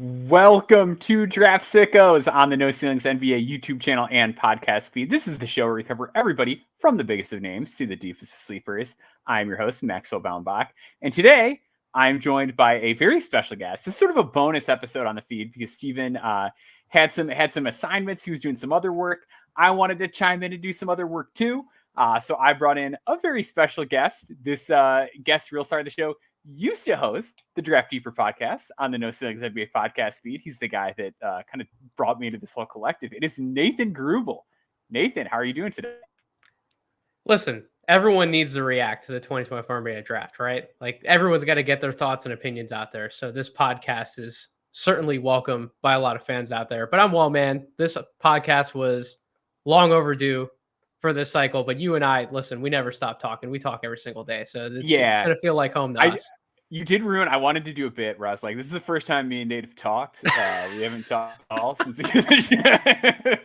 Welcome to Draft Sickos on the No Ceilings NBA YouTube channel and podcast feed. This is the show where we cover everybody from the biggest of names to the deepest of sleepers. I'm your host, Maxwell Ballenbach, and today I'm joined by a very special guest. This is sort of a bonus episode on the feed because Steven had some assignments. He was doing some other work. I wanted to chime in and do some other work too. So I brought in a very special guest. This guest, real star of the show, used to host the Draft Deeper podcast on the No Ceilings NBA podcast feed. He's the guy that kind of brought me into this whole collective. It is Nathan Grubel. Nathan, how are you doing today? Listen, everyone needs to react to the 2024 NBA draft, right? Like everyone's got to get their thoughts and opinions out there. So this podcast is certainly welcome by a lot of fans out there. But I'm well, man. This podcast was long overdue for this cycle, but you and I, listen, we never stop talking. We talk every single day. So it's going to feel like home to us. You did ruin. I wanted to do a bit where I was like, this is the first time me and Nate have talked. We haven't talked at all since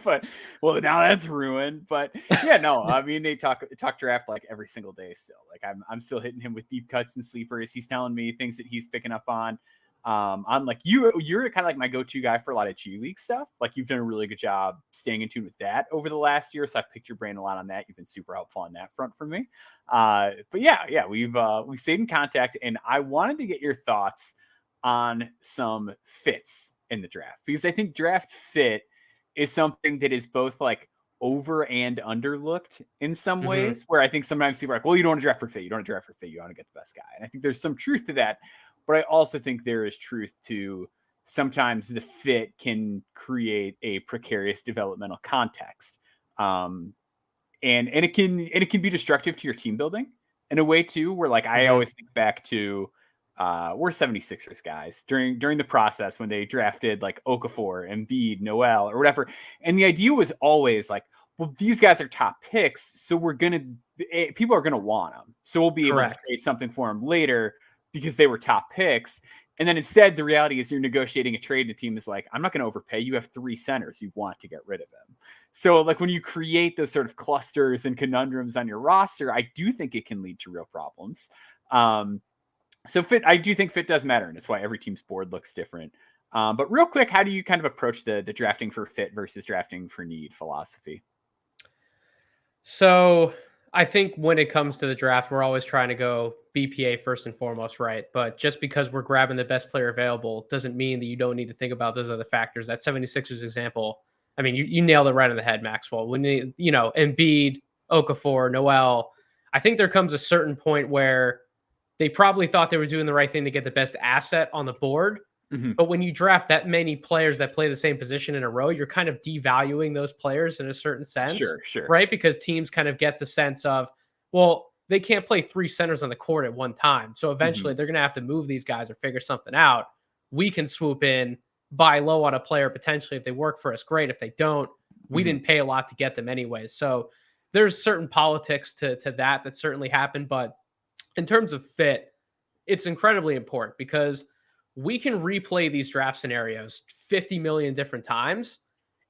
but well, now that's ruined. But yeah, no, me and Nate talk draft like every single day still. Like I'm still hitting him with deep cuts and sleepers. He's telling me things that he's picking up on. I'm like, you're kind of like my go-to guy for a lot of G League stuff. Like you've done a really good job staying in tune with that over the last year. So I've picked your brain a lot on that. You've been super helpful on that front for me. But yeah, we've stayed in contact, and I wanted to get your thoughts on some fits in the draft, because I think draft fit is something that is both like over and underlooked in some ways, where I think sometimes people are like, well, you don't want to draft for fit. You don't want to draft for fit. You want to get the best guy. And I think there's some truth to that. But I also think there is truth to sometimes the fit can create a precarious developmental context. And it can be destructive to your team building in a way too, where like I always think back to we're 76ers guys during the process when they drafted like Okafor, Embiid, Noel, or whatever. And the idea was always like, well, these guys are top picks, so people are gonna want them. So we'll be able to create something for them later, because they were top picks. And then instead, the reality is you're negotiating a trade and a team is like, I'm not going to overpay. You have 3 centers. You want to get rid of them. So like when you create those sort of clusters and conundrums on your roster, I do think it can lead to real problems. So I do think fit does matter. And it's why every team's board looks different. But real quick, how do you kind of approach the drafting for fit versus drafting for need philosophy? So I think when it comes to the draft, we're always trying to go BPA first and foremost, right? But just because we're grabbing the best player available doesn't mean that you don't need to think about those other factors. That 76ers example, I mean, you nailed it right on the head, Maxwell. When Embiid, Okafor, Noel, I think there comes a certain point where they probably thought they were doing the right thing to get the best asset on the board. But when you draft that many players that play the same position in a row, you're kind of devaluing those players in a certain sense. Sure. Right? Because teams kind of get the sense of, well, they can't play 3 centers on the court at one time. So eventually they're going to have to move these guys or figure something out. We can swoop in, buy low on a player potentially. If they work for us, great. If they don't, we didn't pay a lot to get them anyways. So there's certain politics to that certainly happen. But in terms of fit, it's incredibly important because we can replay these draft scenarios 50 million different times,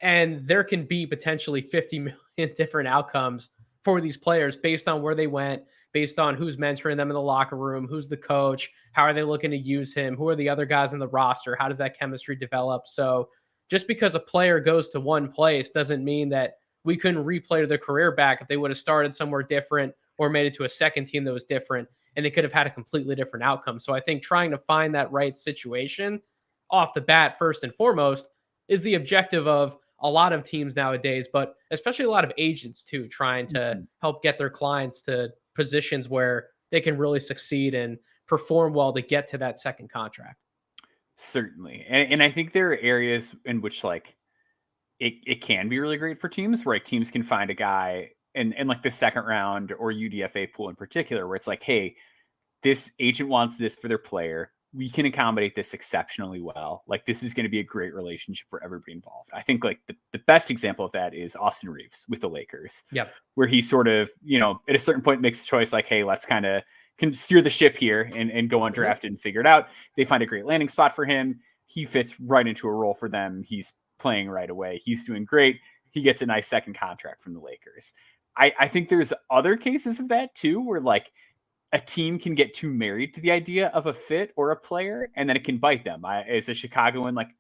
and there can be potentially 50 million different outcomes for these players based on where they went, based on who's mentoring them in the locker room, who's the coach, how are they looking to use him, who are the other guys in the roster, how does that chemistry develop? So just because a player goes to one place doesn't mean that we couldn't replay their career back if they would have started somewhere different or made it to a second team that was different, and they could have had a completely different outcome. So I think trying to find that right situation off the bat, first and foremost, is the objective of a lot of teams nowadays, but especially a lot of agents too, trying to help get their clients to positions where they can really succeed and perform well to get to that second contract. Certainly. And I think there are areas in which like it can be really great for teams, where like teams can find a guy in like the second round or UDFA pool in particular, where it's like, hey, this agent wants this for their player. We can accommodate this exceptionally well. Like this is going to be a great relationship for everybody involved. I think like the best example of that is Austin Reeves with the Lakers, where he sort of, at a certain point makes a choice like, hey, let's kind of can steer the ship here and go undrafted and figure it out. They find a great landing spot for him. He fits right into a role for them. He's playing right away. He's doing great. He gets a nice second contract from the Lakers. I think there's other cases of that too, where like a team can get too married to the idea of a fit or a player, and then it can bite them. As a Chicagoan, like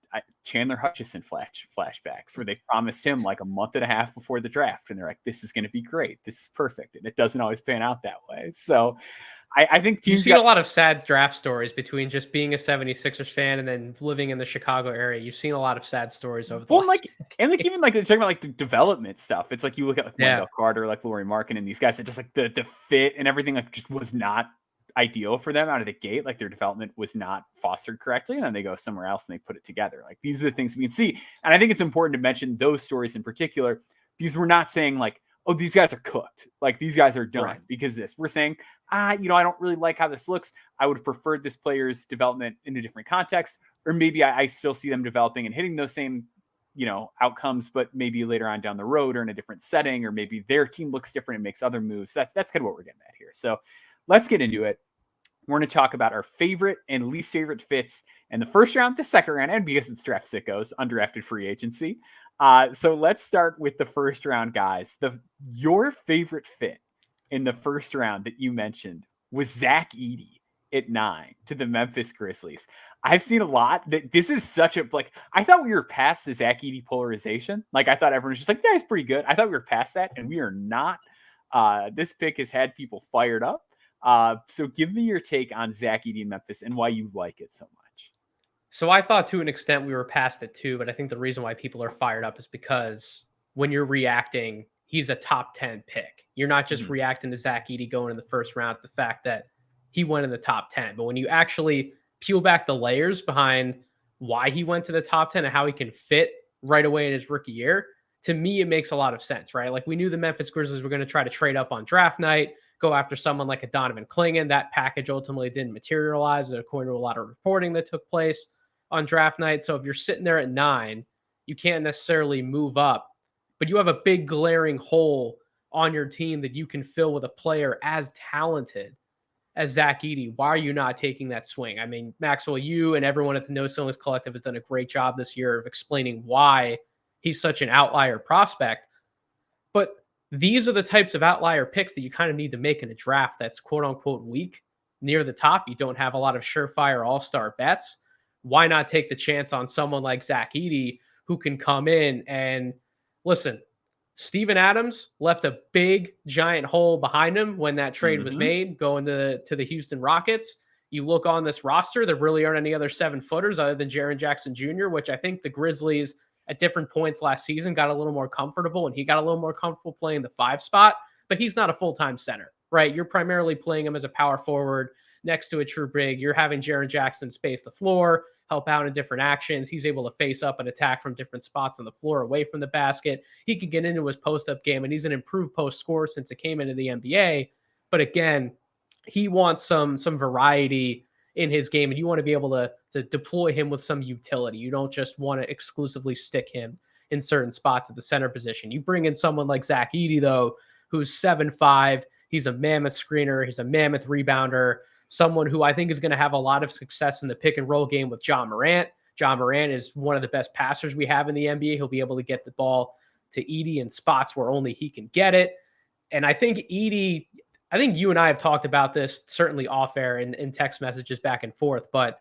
Chandler Hutchison flashbacks where they promised him like a month and a half before the draft, and they're like, "This is going to be great. This is perfect," and it doesn't always pan out that way. So, I think you've seen a lot of sad draft stories between just being a 76ers fan and then living in the Chicago area. You've seen a lot of sad stories over the last and like even like talking about like the development stuff. It's like you look at like Wendell Carter, like Lauri Markkanen, and these guys that just like the fit and everything like just was not ideal for them out of the gate. Like their development was not fostered correctly, and then they go somewhere else and they put it together. Like these are the things we can see, and I think it's important to mention those stories in particular because we're not saying like, oh, these guys are cooked. Like these guys are done because we're saying, I don't really like how this looks. I would have preferred this player's development in a different context, or maybe I still see them developing and hitting those same, outcomes, but maybe later on down the road or in a different setting, or maybe their team looks different and makes other moves. That's kind of what we're getting at here. So let's get into it. We're going to talk about our favorite and least favorite fits in the first round, the second round, and because it's Draft Sickos, undrafted free agency. So let's start with the first round, guys. Your favorite fit in the first round that you mentioned was Zach Edey at 9 to the Memphis Grizzlies. I've seen a lot that this is such a, like, I thought we were past the Zach Edey polarization. Like, I thought everyone was just like, yeah, he's pretty good. I thought we were past that, and we are not. This pick has had people fired up. So give me your take on Zach Edey in Memphis and why you like it so much. So I thought to an extent we were past it too, but I think the reason why people are fired up is because when you're reacting, he's a top 10 pick. You're not just reacting to Zach Edey going in the first round. It's the fact that he went in the top 10. But when you actually peel back the layers behind why he went to the top 10 and how he can fit right away in his rookie year, to me, it makes a lot of sense, right? Like we knew the Memphis Grizzlies were going to try to trade up on draft night, go after someone like a Donovan Clingan. That package ultimately didn't materialize, according to a lot of reporting that took place on draft night. So if you're sitting there at 9, you can't necessarily move up, but you have a big glaring hole on your team that you can fill with a player as talented as Zach Edey. Why are you not taking that swing? I mean, Maxwell, you and everyone at the No Ceilings Collective has done a great job this year of explaining why he's such an outlier prospect. But these are the types of outlier picks that you kind of need to make in a draft that's quote unquote weak near the top. You don't have a lot of surefire all-star bets. Why not take the chance on someone like Zach Edey who can come in and listen? Steven Adams left a big giant hole behind him when that trade was made, going to the Houston Rockets. You look on this roster, there really aren't any other 7-footers other than Jaren Jackson Jr., which I think the Grizzlies at different points last season got a little more comfortable, and he got a little more comfortable playing the 5 spot, but he's not a full-time center, right? You're primarily playing him as a power forward next to a true big. You're having Jaren Jackson space the floor, help out in different actions. He's able to face up and attack from different spots on the floor away from the basket. He could get into his post-up game, and he's an improved post scorer since it came into the NBA. But again, he wants some variety in his game, and you want to be able to deploy him with some utility. You don't just want to exclusively stick him in certain spots at the center position. You bring in someone like Zach Edey, though, who's 7'5". He's a mammoth screener. He's a mammoth rebounder. Someone who I think is going to have a lot of success in the pick and roll game with John Morant. John Morant is one of the best passers we have in the NBA. He'll be able to get the ball to Edey in spots where only he can get it. And I think Edey, I think you and I have talked about this certainly off air in text messages back and forth, but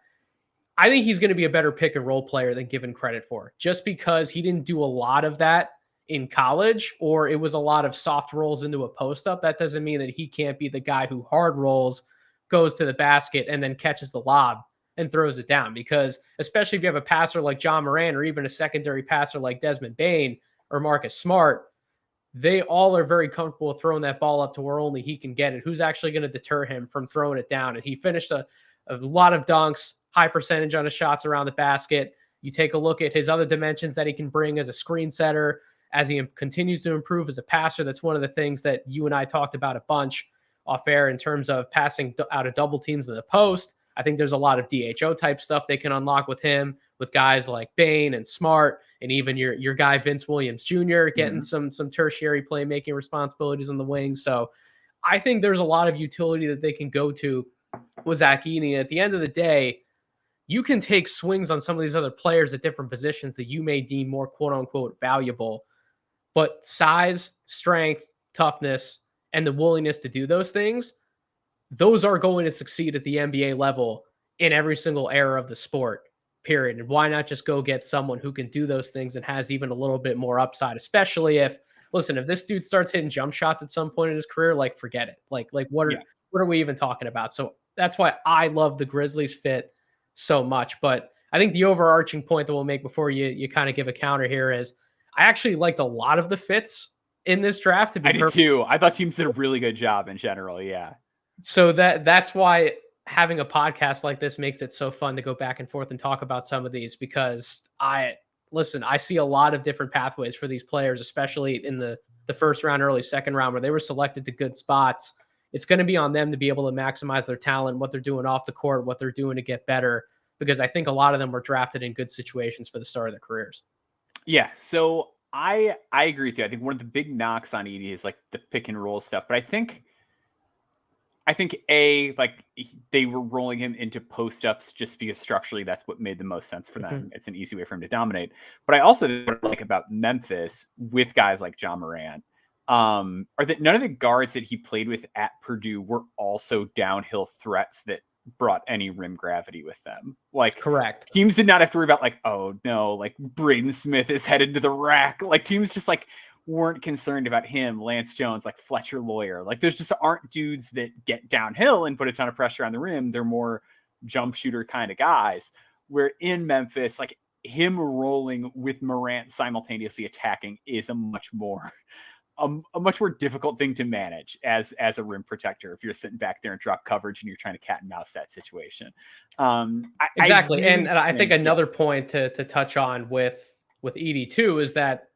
I think he's going to be a better pick and roll player than given credit for, just because he didn't do a lot of that in college, or it was a lot of soft rolls into a post up. That doesn't mean that he can't be the guy who hard rolls, goes to the basket, and then catches the lob and throws it down. Because especially if you have a passer like John Morant, or even a secondary passer like Desmond Bane or Marcus Smart, they all are very comfortable throwing that ball up to where only he can get it. Who's actually going to deter him from throwing it down? And he finished a lot of dunks, high percentage on his shots around the basket. You take a look at his other dimensions that he can bring as a screen setter, as he continues to improve as a passer. That's one of the things that you and I talked about a bunch off air in terms of passing out of double teams in the post. I think there's a lot of DHO type stuff they can unlock with him, with guys like Bane and Smart, and even your guy Vince Williams Jr. getting some tertiary playmaking responsibilities on the wing. So I think there's a lot of utility that they can go to with Zach Edey. At the end of the day, you can take swings on some of these other players at different positions that you may deem more quote unquote valuable, but size, strength, toughness, and the willingness to do those things, those are going to succeed at the NBA level in every single era of the sport, period. And why not just go get someone who can do those things and has even a little bit more upside, especially if, listen, if this dude starts hitting jump shots at some point in his career, like forget it. Like what are we even talking about? So that's why I love the Grizzlies fit so much. But I think the overarching point that we'll make before you kind of give a counter here is I actually liked a lot of the fits in this draft. To be I did too. I thought teams did a really good job in general. Yeah. So that's why having a podcast like this makes it so fun to go back and forth and talk about some of these, because I see a lot of different pathways for these players, especially in the first round, early second round, where they were selected to good spots. It's going to be on them to be able to maximize their talent, what they're doing off the court, what they're doing to get better, because I think a lot of them were drafted in good situations for the start of their careers. Yeah. So I agree with you. I think one of the big knocks on Edey is like the pick and roll stuff, but I think like they were rolling him into post ups just because structurally that's what made the most sense for them. Mm-hmm. It's an easy way for him to dominate. But I also like about Memphis with guys like Ja Morant, are that none of the guards that he played with at Purdue were also downhill threats that brought any rim gravity with them. Like, correct. Teams did not have to worry about like, oh no, like Braden Smith is headed to the rack. Like teams just like weren't concerned about him, Lance Jones, like Fletcher Lawyer. Like there's just aren't dudes that get downhill and put a ton of pressure on the rim. They're more jump shooter kind of guys. Where in Memphis, like him rolling with Morant simultaneously attacking is a much more difficult thing to manage as a rim protector if you're sitting back there and drop coverage and you're trying to cat and mouse that situation. Exactly. And I think another point to touch on with Edey too is that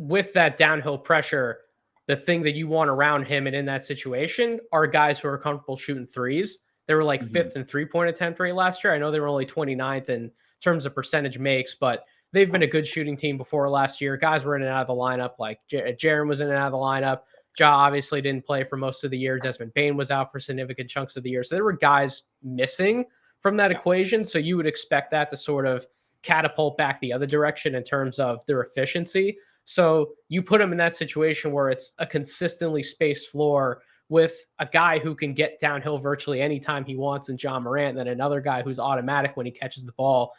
with that downhill pressure, the thing that you want around him and in that situation are guys who are comfortable shooting threes. They were like fifth in 3-point attempt rate last year. I know they were only 29th in terms of percentage makes, but they've been a good shooting team before last year. Guys were in and out of the lineup. Like Jaren was in and out of the lineup. Ja obviously didn't play for most of the year. Desmond Bane was out for significant chunks of the year. So there were guys missing from that equation. So you would expect that to sort of catapult back the other direction in terms of their efficiency. So you put him in that situation where it's a consistently spaced floor with a guy who can get downhill virtually anytime he wants in Ja Morant, and then another guy who's automatic when he catches the ball,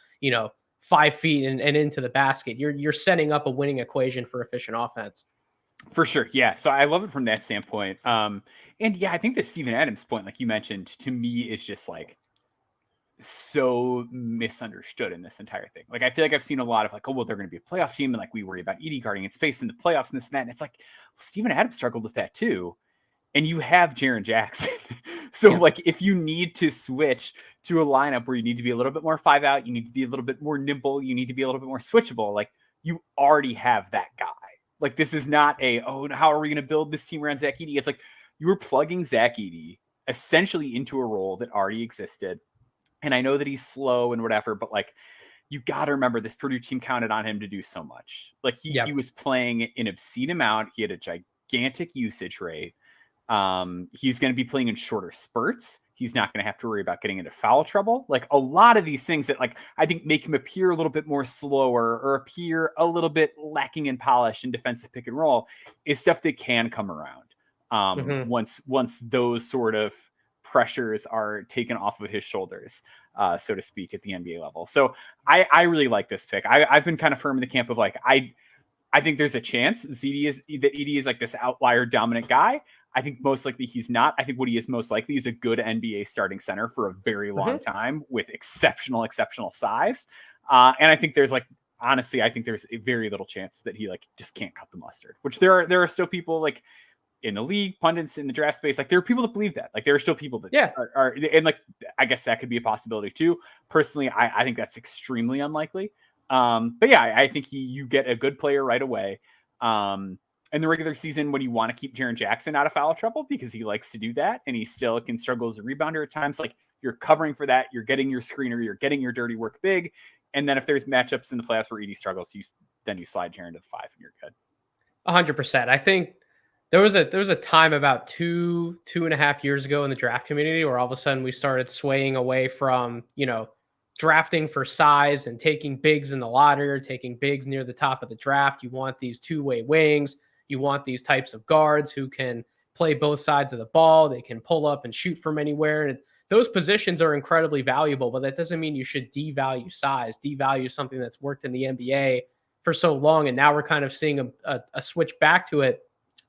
5 feet and into the basket. You're setting up a winning equation for efficient offense. For sure. Yeah. So I love it from that standpoint. And yeah, I think the Steven Adams point, like you mentioned, to me is just like so misunderstood in this entire thing. Like I feel like I've seen a lot of like, oh well, they're going to be a playoff team, and like we worry about Edey guarding in space in the playoffs and this and that. And it's like, well, Steven Adams struggled with that too. And you have Jaren Jackson. So like if you need to switch to a lineup where you need to be a little bit more 5 out, you need to be a little bit more nimble, you need to be a little bit more switchable, like you already have that guy. Like this is not how are we going to build this team around Zach Edey? It's like you were plugging Zach Edey essentially into a role that already existed. And I know that he's slow and whatever, but like you got to remember this Purdue team counted on him to do so much. Like he was playing an obscene amount. He had a gigantic usage rate. He's going to be playing in shorter spurts. He's not going to have to worry about getting into foul trouble. Like a lot of these things that like I think make him appear a little bit more slower or appear a little bit lacking in polish in defensive pick and roll is stuff that can come around once those sort of pressures are taken off of his shoulders, so to speak, at the NBA level. So I really like this pick. I've been kind of firm in the camp of like, I think there's a chance Edey is like this outlier dominant guy. I think most likely he's not. I think what he is most likely is a good NBA starting center for a very long time with exceptional size. And I think there's like, honestly, I think there's a very little chance that he like just can't cut the mustard, which there are still people like in the league, pundits in the draft space. Like there are people that believe that. Like there are still people that are and like, I guess that could be a possibility too. Personally, I think that's extremely unlikely. But yeah, I think you get a good player right away. In the regular season, when you want to keep Jaren Jackson out of foul trouble because he likes to do that and he still can struggle as a rebounder at times, like you're covering for that, you're getting your screener, you're getting your dirty work big. And then if there's matchups in the playoffs where Edey struggles, then you slide Jaren to the 5 and you're good. 100%. I think there was a time about 2.5 years ago in the draft community where all of a sudden we started swaying away from, drafting for size and taking bigs in the lottery, taking bigs near the top of the draft. You want these two-way wings. You want these types of guards who can play both sides of the ball. They can pull up and shoot from anywhere. And those positions are incredibly valuable, but that doesn't mean you should devalue size, devalue something that's worked in the NBA for so long. And now we're kind of seeing a switch back to it,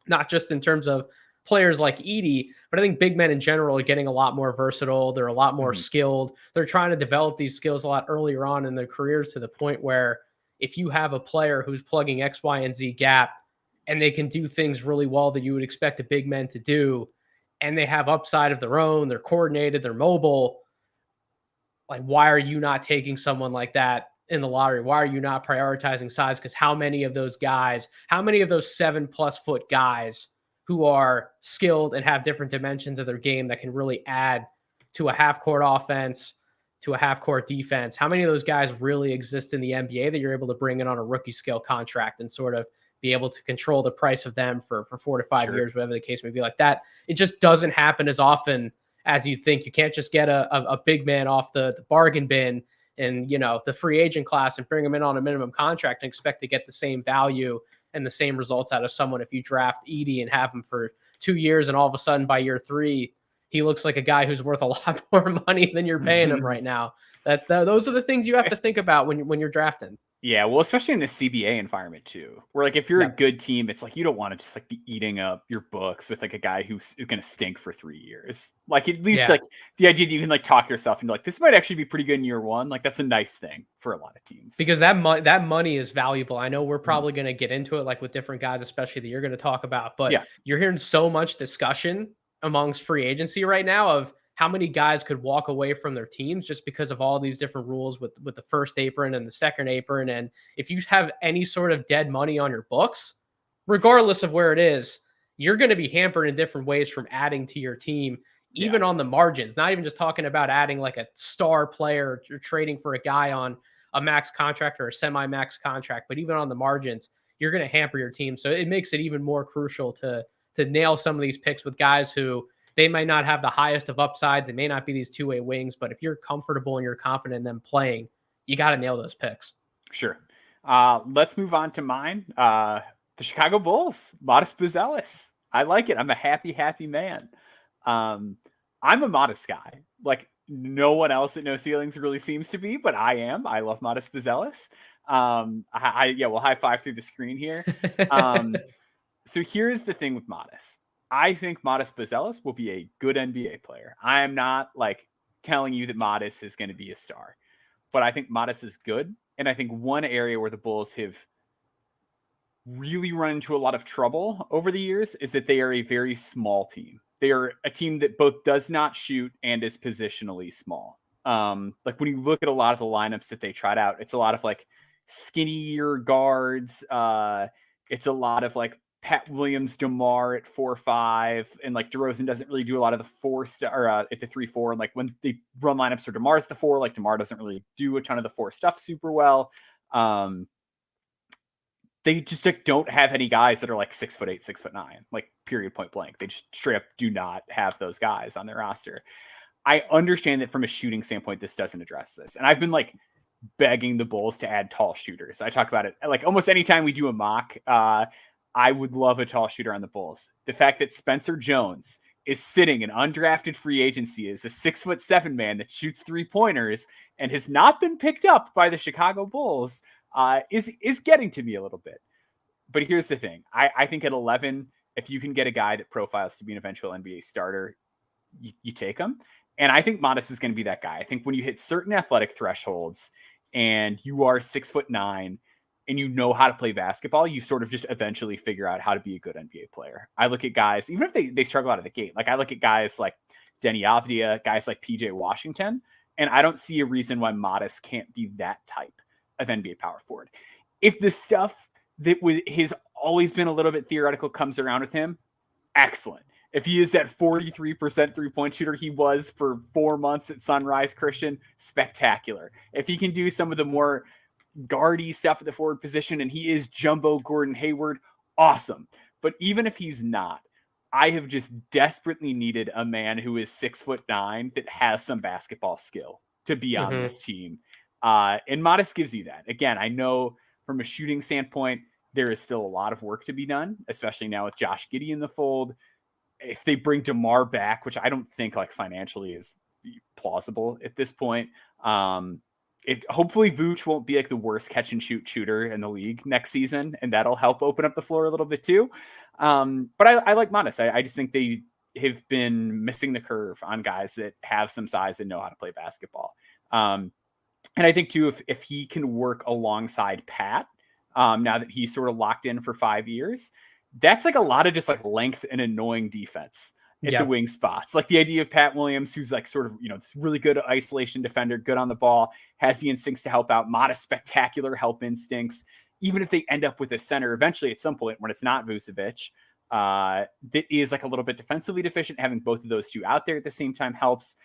not just in terms of players like Edie, but I think big men in general are getting a lot more versatile. They're a lot more skilled. They're trying to develop these skills a lot earlier on in their careers, to the point where if you have a player who's plugging X, Y, and Z gap, and they can do things really well that you would expect a big man to do, and they have upside of their own, they're coordinated, they're mobile, like, why are you not taking someone like that in the lottery? Why are you not prioritizing size? Because how many of those 7+ foot guys who are skilled and have different dimensions of their game that can really add to a half court offense, to a half court defense, how many of those guys really exist in the NBA that you're able to bring in on a rookie scale contract and sort of be able to control the price of them for 4 to 5 years, whatever the case may be? Like that, it just doesn't happen as often as you think. You can't just get a big man off the bargain bin and, the free agent class and bring him in on a minimum contract and expect to get the same value and the same results out of someone. If you draft Edie and have him for 2 years and all of a sudden by year 3, he looks like a guy who's worth a lot more money than you're paying him right now. Those are the things you have to think about when you're drafting. Yeah, well, especially in the CBA environment too, where like if you're a good team, it's like you don't want to just like be eating up your books with like a guy who is going to stink for 3 years. Like at least like the idea that you can like talk yourself into like this might actually be pretty good in year 1. Like that's a nice thing for a lot of teams, because that money is valuable. I know we're probably going to get into it like with different guys, especially that you're going to talk about, but you're hearing so much discussion amongst free agency right now of how many guys could walk away from their teams just because of all these different rules with the first apron and the second apron. And if you have any sort of dead money on your books, regardless of where it is, you're going to be hampered in different ways from adding to your team, even on the margins, not even just talking about adding like a star player or trading for a guy on a max contract or a semi-max contract, but even on the margins, you're going to hamper your team. So it makes it even more crucial to nail some of these picks with guys who they might not have the highest of upsides. They may not be these two-way wings, but if you're comfortable and you're confident in them playing, you got to nail those picks. Sure. Let's move on to mine. The Chicago Bulls, Modest Buzelis. I like it. I'm a happy man. I'm a Modest guy. Like no one else at No Ceilings really seems to be, but I am. I love Modest Buzelis. We'll high five through the screen here. So here's the thing with Modest. I think Modest Buzelis will be a good NBA player. I am not like telling you that Modest is going to be a star, but I think Modest is good. And I think one area where the Bulls have really run into a lot of trouble over the years is that they are a very small team. They are a team that both does not shoot and is positionally small. Like when you look at a lot of the lineups that they tried out, it's a lot of like skinnier guards. It's a lot of like Pat Williams, DeMar at 4-5, and like DeRozan doesn't really do a lot of the 4 at the 3-4. And like when they run lineups for DeMar's the 4, like DeMar doesn't really do a ton of the 4 stuff super well. They just like don't have any guys that are like 6'8", 6'9", like period point blank. They just straight up do not have those guys on their roster. I understand that from a shooting standpoint, this doesn't address this. And I've been like begging the Bulls to add tall shooters. I talk about it like almost anytime we do a mock. I would love a tall shooter on the Bulls. The fact that Spencer Jones is sitting in undrafted free agency as a 6'7" man that shoots 3-pointers and has not been picked up by the Chicago Bulls is getting to me a little bit. But here's the thing. I think at 11, if you can get a guy that profiles to be an eventual NBA starter, you take him. And I think Modest is going to be that guy. I think when you hit certain athletic thresholds and you are 6'9", and you know how to play basketball, you sort of just eventually figure out how to be a good NBA player. I look at guys, even if they struggle out of the gate, like I look at guys like Denny Avdia, guys like PJ Washington, and I don't see a reason why Modest can't be that type of NBA power forward. If the stuff that has always been a little bit theoretical comes around with him, excellent. If he is that 43% three-point shooter he was for 4 months at Sunrise Christian, spectacular. If he can do some of the more guardy stuff at the forward position and he is Jumbo Gordon Hayward, awesome. But even if he's not, I have just desperately needed a man who is 6'9" that has some basketball skill to be on this team. And Modest gives you that. Again, I know from a shooting standpoint, there is still a lot of work to be done, especially now with Josh Giddey in the fold. If they bring DeMar back, which I don't think like financially is plausible at this point. Hopefully Vooch won't be like the worst catch and shoot shooter in the league next season, and that'll help open up the floor a little bit too. But I like Modest. I just think they have been missing the curve on guys that have some size and know how to play basketball. And I think too, if he can work alongside Pat, now that he's sort of locked in for 5 years, that's like a lot of just like length and annoying defense at the wing spots. Like the idea of Pat Williams, who's like sort of, this really good isolation defender, good on the ball, has the instincts to help out, Modest, spectacular help instincts. Even if they end up with a center eventually at some point when it's not Vucevic, that is like a little bit defensively deficient, having both of those two out there at the same time helps.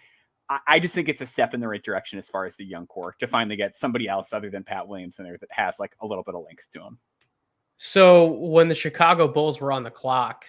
I just think it's a step in the right direction as far as the young core to finally get somebody else other than Pat Williams in there that has like a little bit of length to him. So when the Chicago Bulls were on the clock,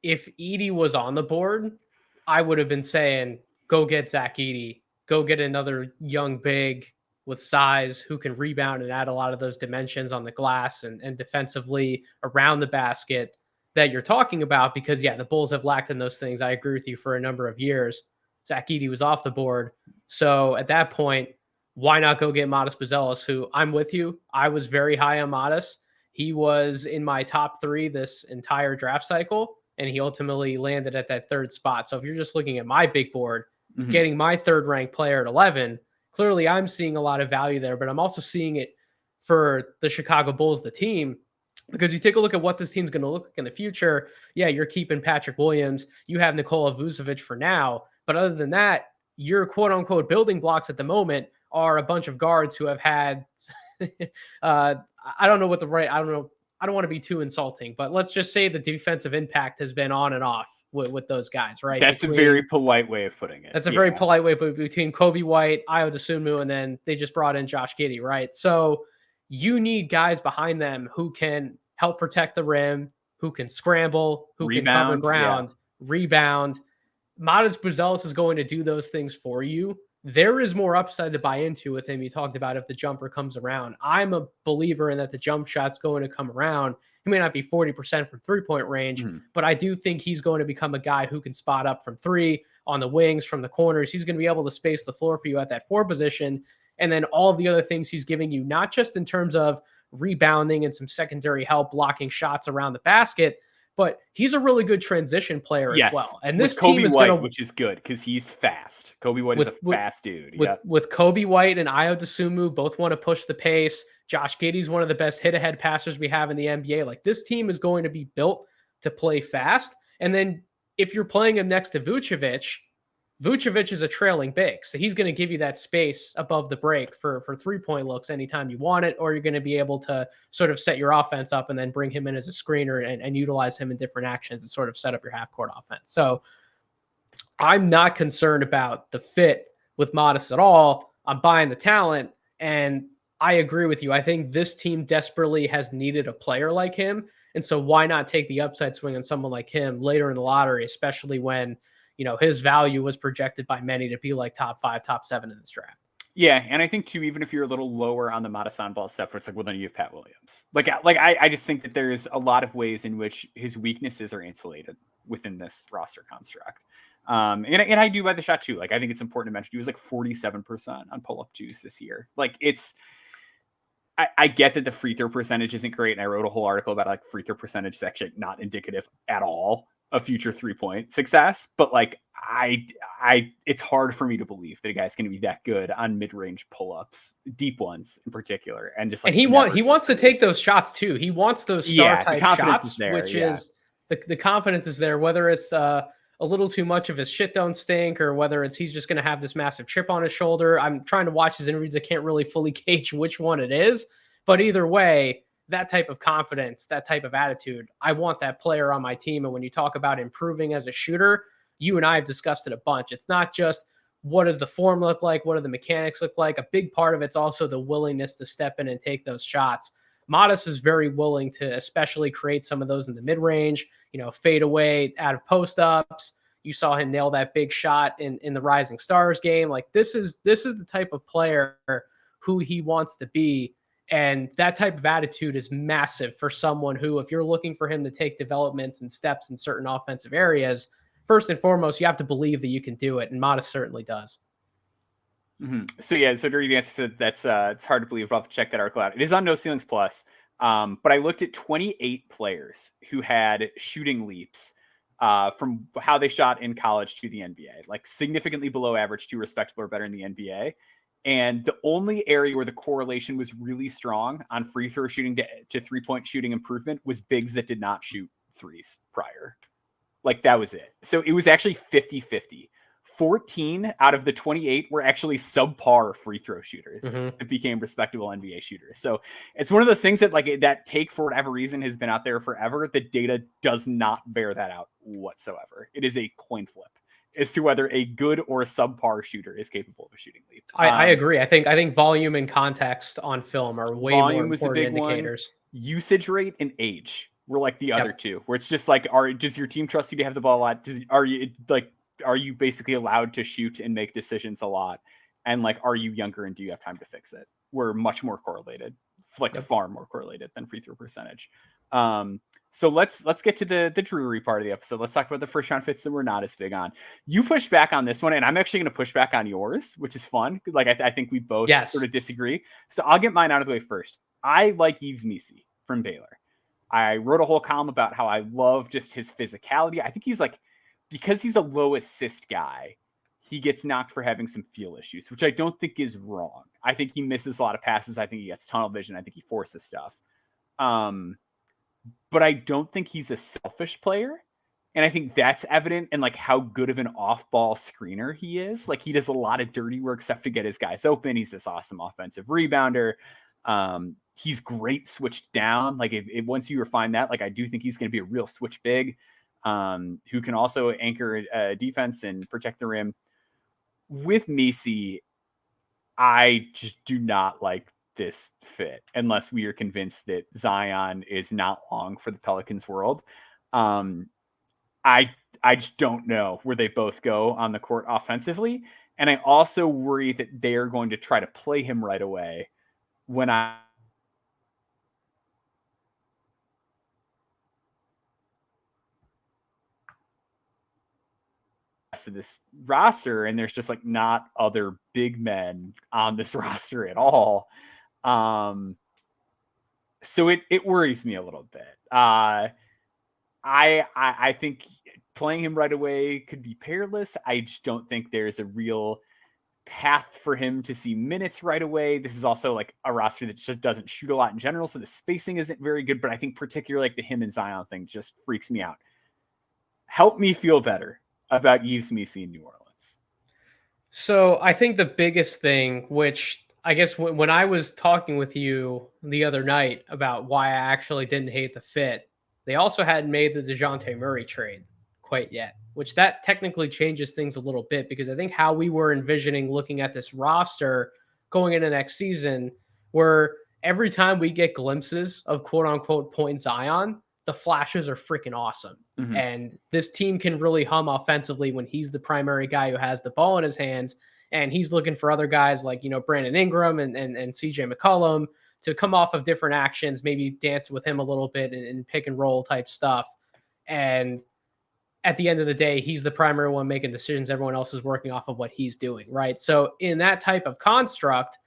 if Edey was on the board, I would have been saying, go get Zach Edey, go get another young big with size who can rebound and add a lot of those dimensions on the glass and defensively around the basket that you're talking about. Because the Bulls have lacked in those things. I agree with you for a number of years. Zach Edey was off the board. So at that point, why not go get Modest Buzelis, who I'm with you. I was very high on Modest. He was in my top 3 this entire draft cycle, and he ultimately landed at that 3rd spot. So if you're just looking at my big board, getting my 3rd ranked player at 11, clearly I'm seeing a lot of value there, but I'm also seeing it for the Chicago Bulls, the team, because you take a look at what this team's going to look like in the future. Yeah, you're keeping Patrick Williams. You have Nikola Vucevic for now. But other than that, your quote unquote building blocks at the moment are a bunch of guards who have had, I don't know. I don't want to be too insulting, but let's just say the defensive impact has been on and off with those guys, right? That's a very polite way of putting it. That's a very polite way, but between Kobe White, Ayo Dosunmu, and then they just brought in Josh Giddey, right? So you need guys behind them who can help protect the rim, who can scramble, who can cover ground, rebound. Modest Buzelis is going to do those things for you. There is more upside to buy into with him. You talked about if the jumper comes around. I'm a believer in that the jump shot's going to come around. He may not be 40% from three-point range, but I do think he's going to become a guy who can spot up from 3 on the wings, from the corners. He's going to be able to space the floor for you at that 4 position. And then all of the other things he's giving you, not just in terms of rebounding and some secondary help, blocking shots around the basket, but he's a really good transition player as well. And this Kobe team is White, which is good because he's fast. Kobe White is a fast dude. With Kobe White and Ayo Dosunmu, both want to push the pace. Josh Giddey's one of the best hit-ahead passers we have in the NBA. Like, this team is going to be built to play fast. And then if you're playing him next to Vucevic is a trailing big. So he's going to give you that space above the break for 3-point looks anytime you want it, or you're going to be able to sort of set your offense up and then bring him in as a screener and utilize him in different actions and sort of set up your half-court offense. So I'm not concerned about the fit with Modest at all. I'm buying the talent, and I agree with you. I think this team desperately has needed a player like him, and so why not take the upside swing on someone like him later in the lottery, especially when his value was projected by many to be like top 5, top 7 in this draft. Yeah, and I think too, even if you're a little lower on the Modest on-ball stuff, where it's like, well, then you have Pat Williams. I just think that there's a lot of ways in which his weaknesses are insulated within this roster construct. And I do buy the shot too. Like, I think it's important to mention he was like 47% on pull-up juice this year. Like, I get that the free throw percentage isn't great, and I wrote a whole article about like free throw percentage is actually not indicative at all of future 3-point success, but like it's hard for me to believe that a guy's going to be that good on mid-range pull-ups, deep ones in particular, and just like. And he wants to take those shots too. He wants those star type shots, is there, which is the confidence is there. Whether it's a little too much of his shit don't stink, or whether it's he's just going to have this massive chip on his shoulder. I'm trying to watch his interviews. I can't really fully gauge which one it is, but either way, that type of confidence, that type of attitude, I want that player on my team. And when you talk about improving as a shooter, you and I have discussed it a bunch. It's not just what does the form look like? What do the mechanics look like? A big part of it's also the willingness to step in and take those shots. Modest is very willing to especially create some of those in the mid-range, fade away out of post-ups. You saw him nail that big shot in the Rising Stars game. Like, this is the type of player who he wants to be. And that type of attitude is massive for someone who, if you're looking for him to take developments and steps in certain offensive areas, first and foremost, you have to believe that you can do it. And Modest certainly does. So yeah, so Dirty Dancer said that's it's hard to believe. I'll have to check that article out. It is on No Ceilings Plus. But I looked at 28 players who had shooting leaps from how they shot in college to the NBA, like significantly below average to respectable or better in the NBA. And the only area where the correlation was really strong on free throw shooting to 3-point shooting improvement was bigs that did not shoot threes prior. Like that was it. So it was actually 50-50. 14 out of the 28 were actually subpar free throw shooters that became respectable NBA shooters. So it's one of those things that like that take for whatever reason has been out there forever. The data does not bear that out whatsoever. It is a coin flip as to whether a good or a subpar shooter is capable of a shooting leap. I agree. I think volume and context on film are way more important indicators. Usage rate and age were like the other two, where it's just like, does your team trust you to have the ball a lot? Are you basically allowed to shoot and make decisions a lot? And like, are you younger and do you have time to fix it? We're much more correlated, like far more correlated than free throw percentage. So let's get to the Drury part of the episode. Let's talk about the first round fits that we're not as big on. You pushed back on this one, and I'm actually going to push back on yours, which is fun. Like I think we both sort of disagree. So I'll get mine out of the way first. I like Yves Missi from Baylor. I wrote a whole column about how I love just his physicality. I think he's like, because he's a low assist guy, he gets knocked for having some feel issues, which I don't think is wrong. I think he misses a lot of passes. I think he gets tunnel vision. I think he forces stuff. But I don't think he's a selfish player. And I think that's evident in like how good of an off-ball screener he is. Like he does a lot of dirty work stuff to get his guys open. He's this awesome offensive rebounder. He's great switched down. Like if once you refine that, like I do think he's going to be a real switch big. Who can also anchor defense and protect the rim. With Missi, I just do not like this fit unless we are convinced that Zion is not long for the Pelicans world. I just don't know where they both go on the court offensively. And I also worry that they are going to try to play him right away when of this roster, and there's just like not other big men on this roster at all. So it worries me a little bit. I think playing him right away could be perilous. I just don't think there's a real path for him to see minutes right away. This is also like a roster that just doesn't shoot a lot in general, so the spacing isn't very good, but I think particularly like the him and Zion thing just freaks me out. Help me feel better about Yves Missi in New Orleans. So I think the biggest thing, which I guess when I was talking with you the other night about why I actually didn't hate the fit, they also hadn't made the DeJounte Murray trade quite yet, which that technically changes things a little bit because I think how we were envisioning looking at this roster going into next season, where every time we get glimpses of quote unquote point Zion, the flashes are freaking awesome. Mm-hmm. And this team can really hum offensively when he's the primary guy who has the ball in his hands. And he's looking for other guys like, Brandon Ingram and CJ McCollum to come off of different actions, maybe dance with him a little bit and pick and roll type stuff. And at the end of the day, he's the primary one making decisions. Everyone else is working off of what he's doing, right? So in that type of construct,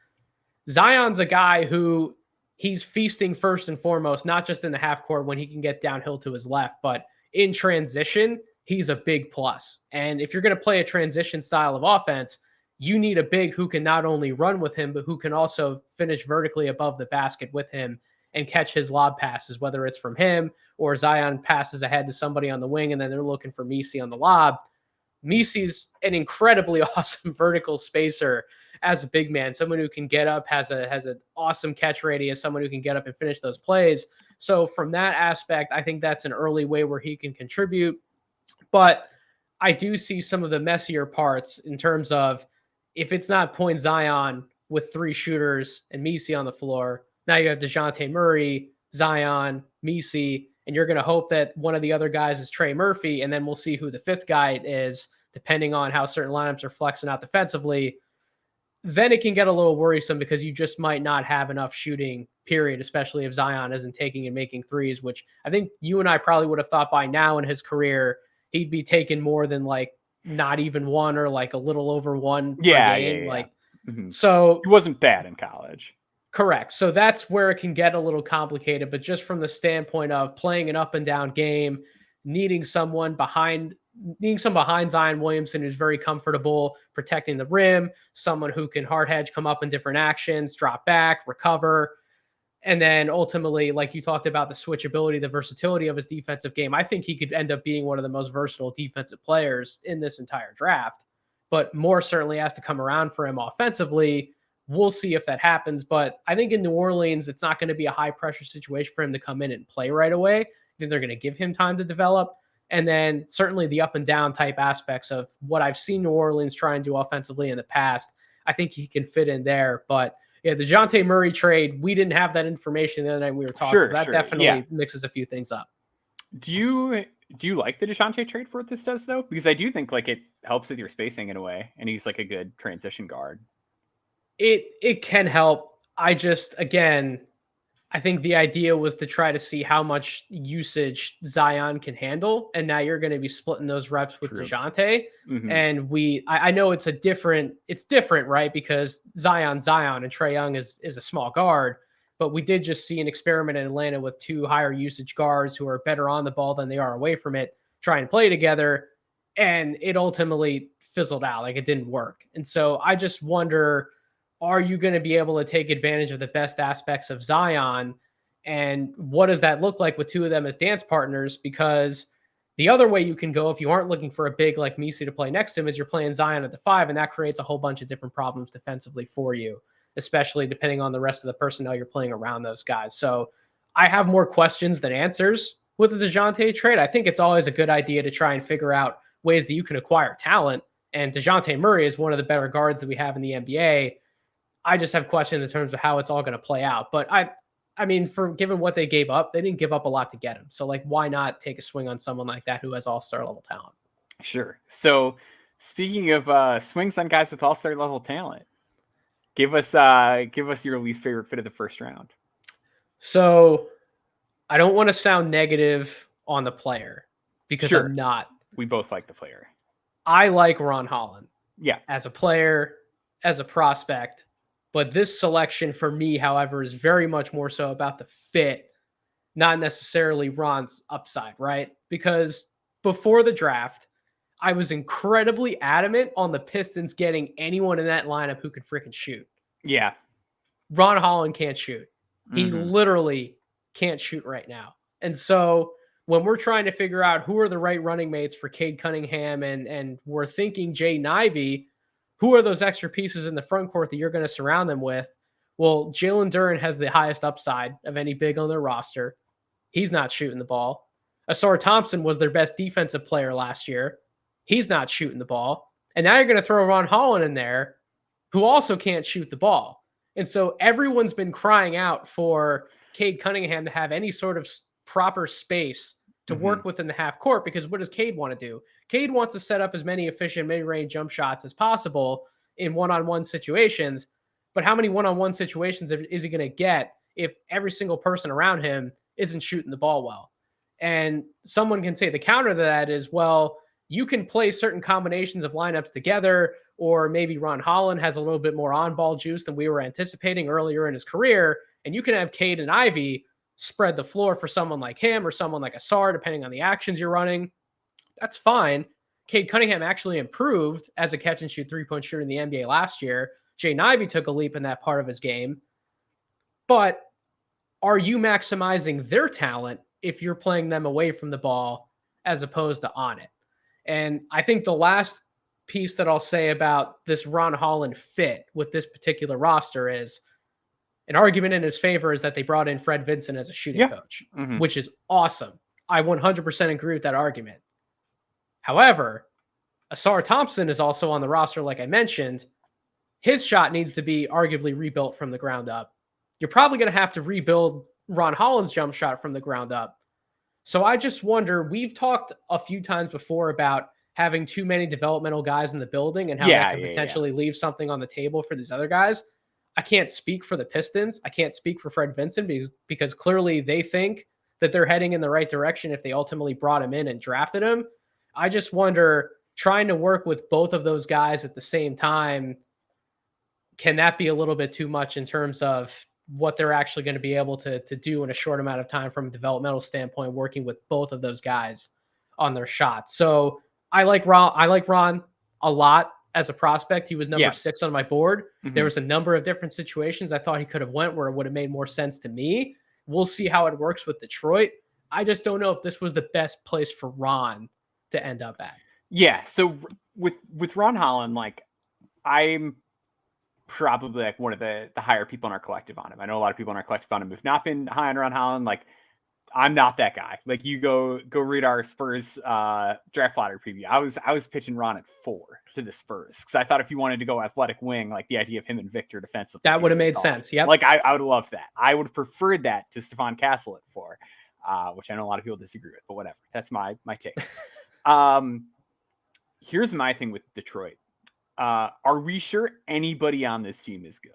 Zion's a guy who he's feasting first and foremost, not just in the half court when he can get downhill to his left, but in transition, he's a big plus. And if you're going to play a transition style of offense, you need a big who can not only run with him, but who can also finish vertically above the basket with him and catch his lob passes, whether it's from him or Zion passes ahead to somebody on the wing and then they're looking for Missi on the lob. Missi's an incredibly awesome vertical spacer as a big man, someone who can get up, has an awesome catch radius, someone who can get up and finish those plays. So from that aspect, I think that's an early way where he can contribute. But I do see some of the messier parts in terms of if it's not point Zion with three shooters and Missi on the floor, now you have DeJounte Murray, Zion, Missi, and you're going to hope that one of the other guys is Trey Murphy, and then we'll see who the fifth guy is, depending on how certain lineups are flexing out defensively. Then it can get a little worrisome because you just might not have enough shooting, period, especially if Zion isn't taking and making threes, which I think you and I probably would have thought by now in his career, he'd be taking more than like not even one or like a little over one per game. Yeah. Like Mm-hmm. So he wasn't bad in college. Correct. So that's where it can get a little complicated. But just from the standpoint of playing an up and down game, needing someone behind Zion Williamson who's very comfortable protecting the rim, someone who can hard hedge, come up in different actions, drop back, recover. And then ultimately, like you talked about, the switchability, the versatility of his defensive game. I think he could end up being one of the most versatile defensive players in this entire draft, but more certainly has to come around for him offensively. We'll see if that happens. But I think in New Orleans, it's not going to be a high pressure situation for him to come in and play right away. I think they're going to give him time to develop. And then certainly the up and down type aspects of what I've seen New Orleans try and do offensively in the past, I think he can fit in there. But yeah, the DeJounte Murray trade, we didn't have that information the other night we were talking. Sure, so that definitely mixes a few things up. Do you like the DeJounte trade for what this does, though? Because I do think like it helps with your spacing in a way, and he's like a good transition guard. It can help. I think the idea was to try to see how much usage Zion can handle, and now you're going to be splitting those reps with DeJounte. Mm-hmm. And I know it's different, right? Because Zion and Trae Young is a small guard, but we did just see an experiment in Atlanta with two higher usage guards who are better on the ball than they are away from it, try and play together, and it ultimately fizzled out. Like it didn't work. And so I just wonder, are you going to be able to take advantage of the best aspects of Zion? And what does that look like with two of them as dance partners? Because the other way you can go, if you aren't looking for a big like Misi to play next to him, is you're playing Zion at the 5, and that creates a whole bunch of different problems defensively for you, especially depending on the rest of the personnel you're playing around those guys. So I have more questions than answers with the DeJounte trade. I think it's always a good idea to try and figure out ways that you can acquire talent. And DeJounte Murray is one of the better guards that we have in the NBA. I just have questions in terms of how it's all going to play out. But I mean, for given what they gave up, they didn't give up a lot to get him. So like, why not take a swing on someone like that who has all-star level talent? Sure. So speaking of swings on guys with all-star level talent, give us your least favorite fit of the first round. So I don't want to sound negative on the player because I'm not. We both like the player. I like Ron Holland. Yeah. As a player, as a prospect. But this selection for me, however, is very much more so about the fit, not necessarily Ron's upside, right? Because before the draft, I was incredibly adamant on the Pistons getting anyone in that lineup who could freaking shoot. Yeah. Ron Holland can't shoot. He literally can't shoot right now. And so when we're trying to figure out who are the right running mates for Cade Cunningham and we're thinking Jay Ivey, who are those extra pieces in the front court that you're going to surround them with? Well, Jalen Duren has the highest upside of any big on their roster. He's not shooting the ball. Asar Thompson was their best defensive player last year. He's not shooting the ball. And now you're going to throw Ron Holland in there, who also can't shoot the ball. And so everyone's been crying out for Cade Cunningham to have any sort of proper space to work within the half court, because what does Cade want to do? Cade wants to set up as many efficient mid-range jump shots as possible in one-on-one situations. But how many one-on-one situations is he going to get if every single person around him isn't shooting the ball well? And someone can say the counter to that is, well, you can play certain combinations of lineups together, or maybe Ron Holland has a little bit more on-ball juice than we were anticipating earlier in his career, and you can have Cade and Ivey spread the floor for someone like him or someone like Asar, depending on the actions you're running. That's fine. Cade Cunningham actually improved as a catch-and-shoot three-point shooter in the NBA last year. Jay Ivey took a leap in that part of his game. But are you maximizing their talent if you're playing them away from the ball as opposed to on it? And I think the last piece that I'll say about this Ron Holland fit with this particular roster is an argument in his favor is that they brought in Fred Vinson as a shooting coach, which is awesome. I 100% agree with that argument. However, Asar Thompson is also on the roster, like I mentioned. His shot needs to be arguably rebuilt from the ground up. You're probably going to have to rebuild Ron Holland's jump shot from the ground up. So I just wonder, we've talked a few times before about having too many developmental guys in the building and how that could potentially leave something on the table for these other guys. I can't speak for the Pistons. I can't speak for Fred Vinson because clearly they think that they're heading in the right direction if they ultimately brought him in and drafted him. I just wonder, trying to work with both of those guys at the same time, can that be a little bit too much in terms of what they're actually going to be able to do in a short amount of time from a developmental standpoint, working with both of those guys on their shots? So I like Ron a lot as a prospect. He was number 6 on my board. There was a number of different situations I thought he could have went where it would have made more sense to me. We'll see how it works with Detroit. I just don't know if this was the best place for Ron to end up at. Yeah. So with Ron Holland, like, I'm probably like one of the higher people in our collective on him. I know a lot of people in our collective on him have not been high on Ron Holland. Like, I'm not that guy. Like, you go read our Spurs draft lottery preview. I was pitching Ron at 4 to the Spurs because I thought if you wanted to go athletic wing, like the idea of him and Victor defensively, that would have made sense. Yeah, like I would have loved that. I would have preferred that to Stephon Castle at 4, which I know a lot of people disagree with, but whatever. That's my take. Here's my thing with Detroit. Are we sure anybody on this team is good?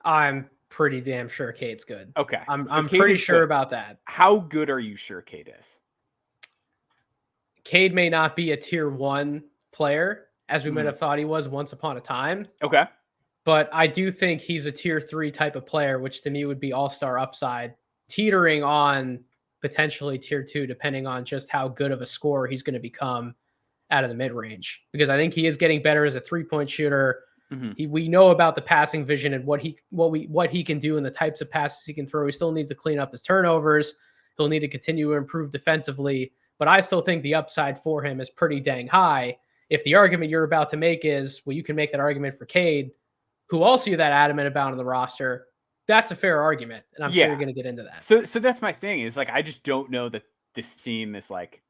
I'm pretty damn sure Cade's good. Okay. I'm pretty sure about that. How good are you sure Cade is? Cade may not be a tier 1 player as we might have thought he was once upon a time. Okay. But I do think he's a tier 3 type of player, which to me would be all-star upside, teetering on potentially tier 2, depending on just how good of a scorer he's going to become out of the mid-range. Because I think he is getting better as a 3-point shooter. We know about the passing vision and what he can do and the types of passes he can throw. He still needs to clean up his turnovers. He'll need to continue to improve defensively. But I still think the upside for him is pretty dang high. If the argument you're about to make is, well, you can make that argument for Cade, who also you're that adamant about on the roster, that's a fair argument. And I'm sure you're going to get into that. So that's my thing is, like, I just don't know that this team is like,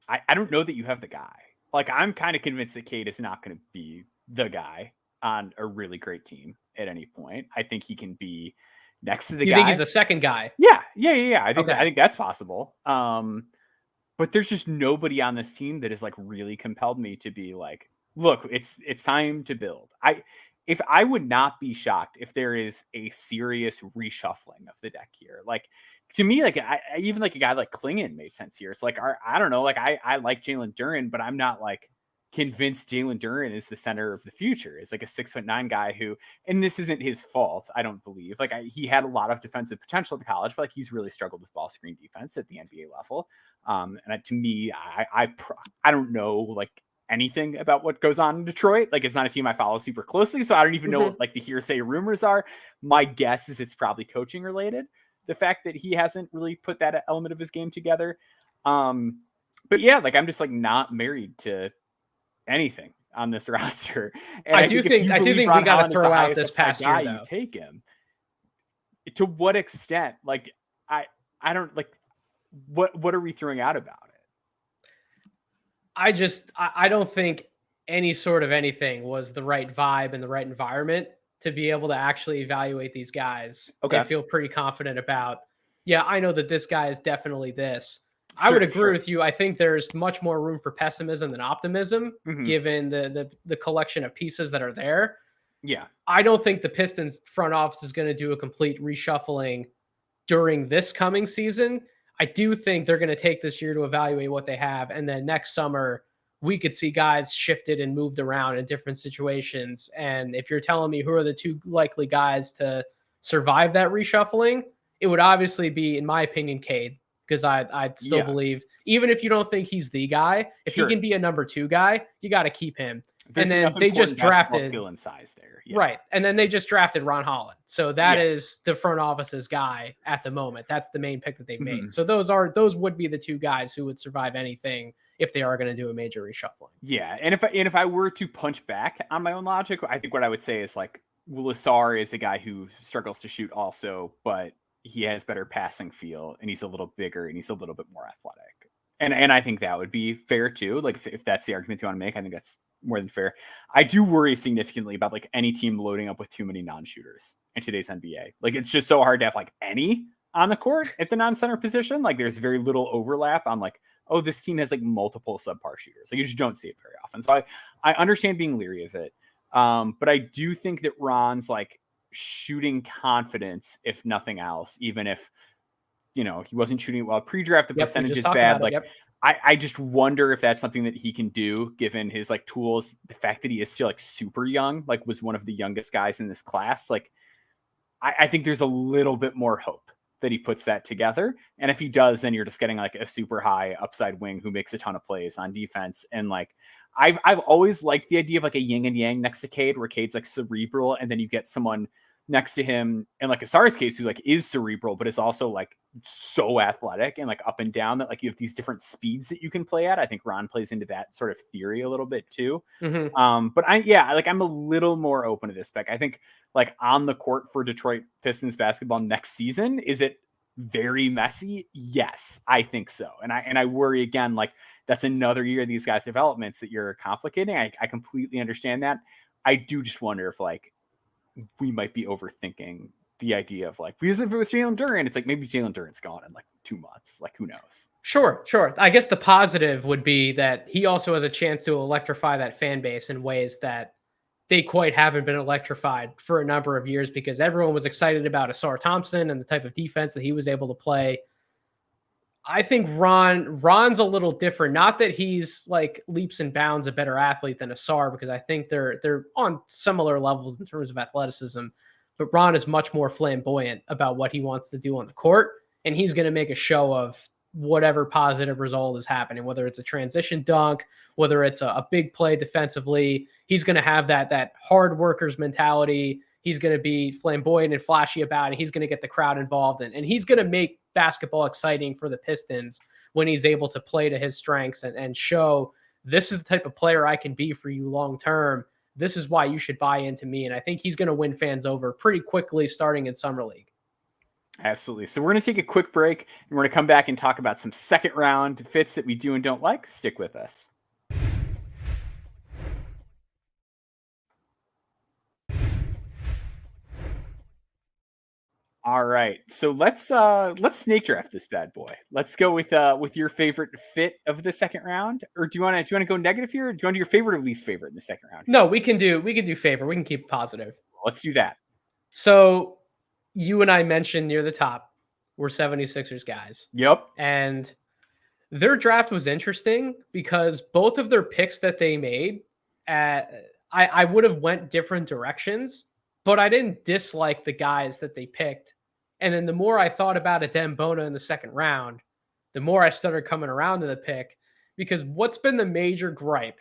I don't know that you have the guy. Like, I'm kind of convinced that Cade is not going to be the guy on a really great team at any point. I think he can be next to the guy. You think he's the second guy? Yeah. I think that's possible. But there's just nobody on this team that has like really compelled me to be like, look, it's time to build. I would not be shocked if there is a serious reshuffling of the deck here. Like, to me, like even like a guy like Klingon made sense here. It's like, I don't know, like I like Jalen Duren, but I'm not like convinced Jalen Duren is the center of the future. Is like a 6'9" guy who, and this isn't his fault, I don't believe. Like he had a lot of defensive potential in college, but like he's really struggled with ball screen defense at the NBA level. And to me, I don't know like anything about what goes on in Detroit. Like, it's not a team I follow super closely, so I don't even know what like the hearsay rumors are. My guess is it's probably coaching related. The fact that he hasn't really put that element of his game together. But yeah, like I'm just like not married to anything on this roster. And I do think we got to throw out this past year, though. You take him. To what extent? Like I don't like what are we throwing out about it? I don't think any sort of anything was the right vibe and the right environment to be able to actually evaluate these guys. Okay. And feel pretty confident about, yeah, I know that this guy is definitely this. I would agree with you. I think there's much more room for pessimism than optimism, given the collection of pieces that are there. Yeah. I don't think the Pistons front office is going to do a complete reshuffling during this coming season. I do think they're going to take this year to evaluate what they have. And then next summer, we could see guys shifted and moved around in different situations. And if you're telling me who are the 2 likely guys to survive that reshuffling, it would obviously be, in my opinion, Cade. Because I'd still believe, even if you don't think he's the guy, if he can be a number 2 guy, you got to keep him. There's and then they just drafted skill and size there. Yeah. Right. And then they just drafted Ron Holland. So that is the front office's guy at the moment. That's the main pick that they've made. So those would be the 2 guys who would survive anything if they are going to do a major reshuffling. Yeah. And if I were to punch back on my own logic, I think what I would say is like, Lasar is a guy who struggles to shoot also, but he has better passing feel and he's a little bigger and he's a little bit more athletic. And I think that would be fair too. Like if that's the argument you want to make, I think that's more than fair. I do worry significantly about like any team loading up with too many non-shooters in today's NBA. Like it's just so hard to have like any on the court at the non-center position. Like there's very little overlap on like, oh, this team has like multiple subpar shooters. Like you just don't see it very often. So I understand being leery of it. But I do think that Ron's like shooting confidence, if nothing else, even if, he wasn't shooting well pre-draft, the percentage is bad. Like I just wonder if that's something that he can do given his like tools. The fact that he is still like super young, like was one of the youngest guys in this class. Like I think there's a little bit more hope that he puts that together. And if he does, then you're just getting like a super high upside wing who makes a ton of plays on defense. And like I've always liked the idea of like a yin and yang next to Cade, where Cade's like cerebral, and then you get someone next to him in like Asar's case who like is cerebral but is also like so athletic and like up and down, that like you have these different speeds that you can play at. I think Ron plays into that sort of theory a little bit too. But I'm a little more open to this spec. I think like on the court for Detroit Pistons basketball next season, is it very messy? Yes, I think so. And I worry again, like that's another year of these guys' developments that you're complicating. I completely understand that. I do just wonder if like we might be overthinking the idea of like, because if it was Jalen Duren, it's like maybe Jalen Duren's gone in like 2 months. Like who knows? Sure. I guess the positive would be that he also has a chance to electrify that fan base in ways that they quite haven't been electrified for a number of years, because everyone was excited about Asar Thompson and the type of defense that he was able to play. I think Ron's a little different. Not that he's like leaps and bounds a better athlete than Asar, because I think they're on similar levels in terms of athleticism. But Ron is much more flamboyant about what he wants to do on the court, and he's going to make a show of whatever positive result is happening, whether it's a transition dunk, whether it's a big play defensively. He's going to have that hard workers mentality. He's going to be flamboyant and flashy about it. He's going to get the crowd involved, and he's going to make basketball exciting for the Pistons when he's able to play to his strengths and show, this is the type of player I can be for you long term. This is why you should buy into me. And I think he's going to win fans over pretty quickly starting in Summer League. Absolutely. So we're going to take a quick break, and we're going to come back and talk about some second round fits that we do and don't like. Stick with us. All right, so let's snake draft this bad boy. Let's go with your favorite fit of the second round, or do you want to go negative here? Or do you want to do your favorite or least favorite in the second round? No, we can do favorite. We can keep it positive. Let's do that. So you and I mentioned near the top, we're 76ers guys. Yep. And their draft was interesting because both of their picks that they made, I would have went different directions, but I didn't dislike the guys that they picked. And then the more I thought about Adem Bona in the second round, the more I started coming around to the pick, because what's been the major gripe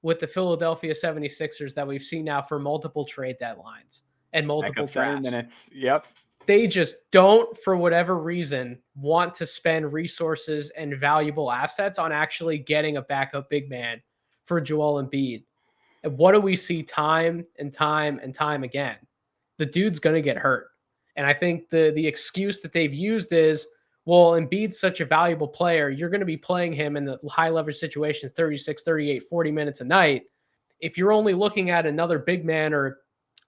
with the Philadelphia 76ers that we've seen now for multiple trade deadlines and multiple drafts? Minutes. Yep. They just don't, for whatever reason, want to spend resources and valuable assets on actually getting a backup big man for Joel Embiid. And what do we see time and time and time again? The dude's going to get hurt. And I think the excuse that they've used is, well, Embiid's such a valuable player. You're going to be playing him in the high leverage situations, 36, 38, 40 minutes a night. If you're only looking at another big man or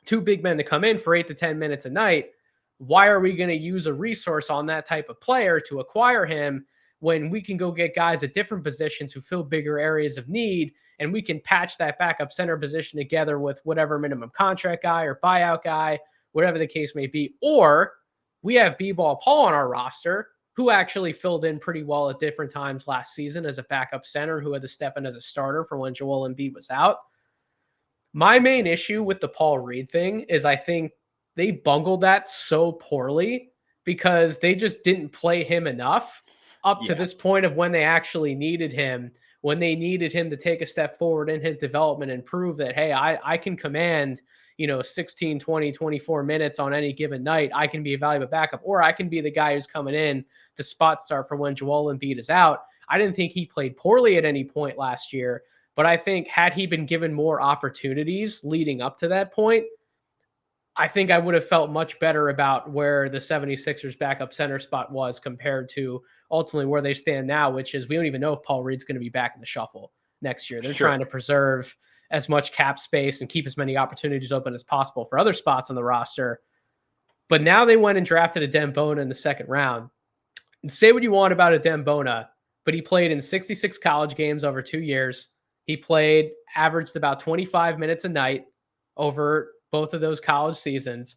two big men to come in for 8 to 10 minutes a night, why are we going to use a resource on that type of player to acquire him when we can go get guys at different positions who fill bigger areas of need, and we can patch that backup center position together with whatever minimum contract guy or buyout guy, whatever the case may be? Or we have B-Ball Paul on our roster, who actually filled in pretty well at different times last season as a backup center who had to step in as a starter for when Joel Embiid was out. My main issue with the Paul Reed thing is I think they bungled that so poorly because they just didn't play him enough up to this point of when they actually needed him, when they needed him to take a step forward in his development and prove that, hey, I can command, 16, 20, 24 minutes on any given night. I can be a valuable backup, or I can be the guy who's coming in to spot start for when Joel Embiid is out. I didn't think he played poorly at any point last year, but I think had he been given more opportunities leading up to that point, I think I would have felt much better about where the 76ers backup center spot was compared to ultimately where they stand now, which is we don't even know if Paul Reed's going to be back in the shuffle next year. They're trying to preserve as much cap space and keep as many opportunities open as possible for other spots on the roster. But now they went and drafted Adem Bona in the second round. And say what you want about Adem Bona, but he played in 66 college games over 2 years. He averaged about 25 minutes a night over both of those college seasons.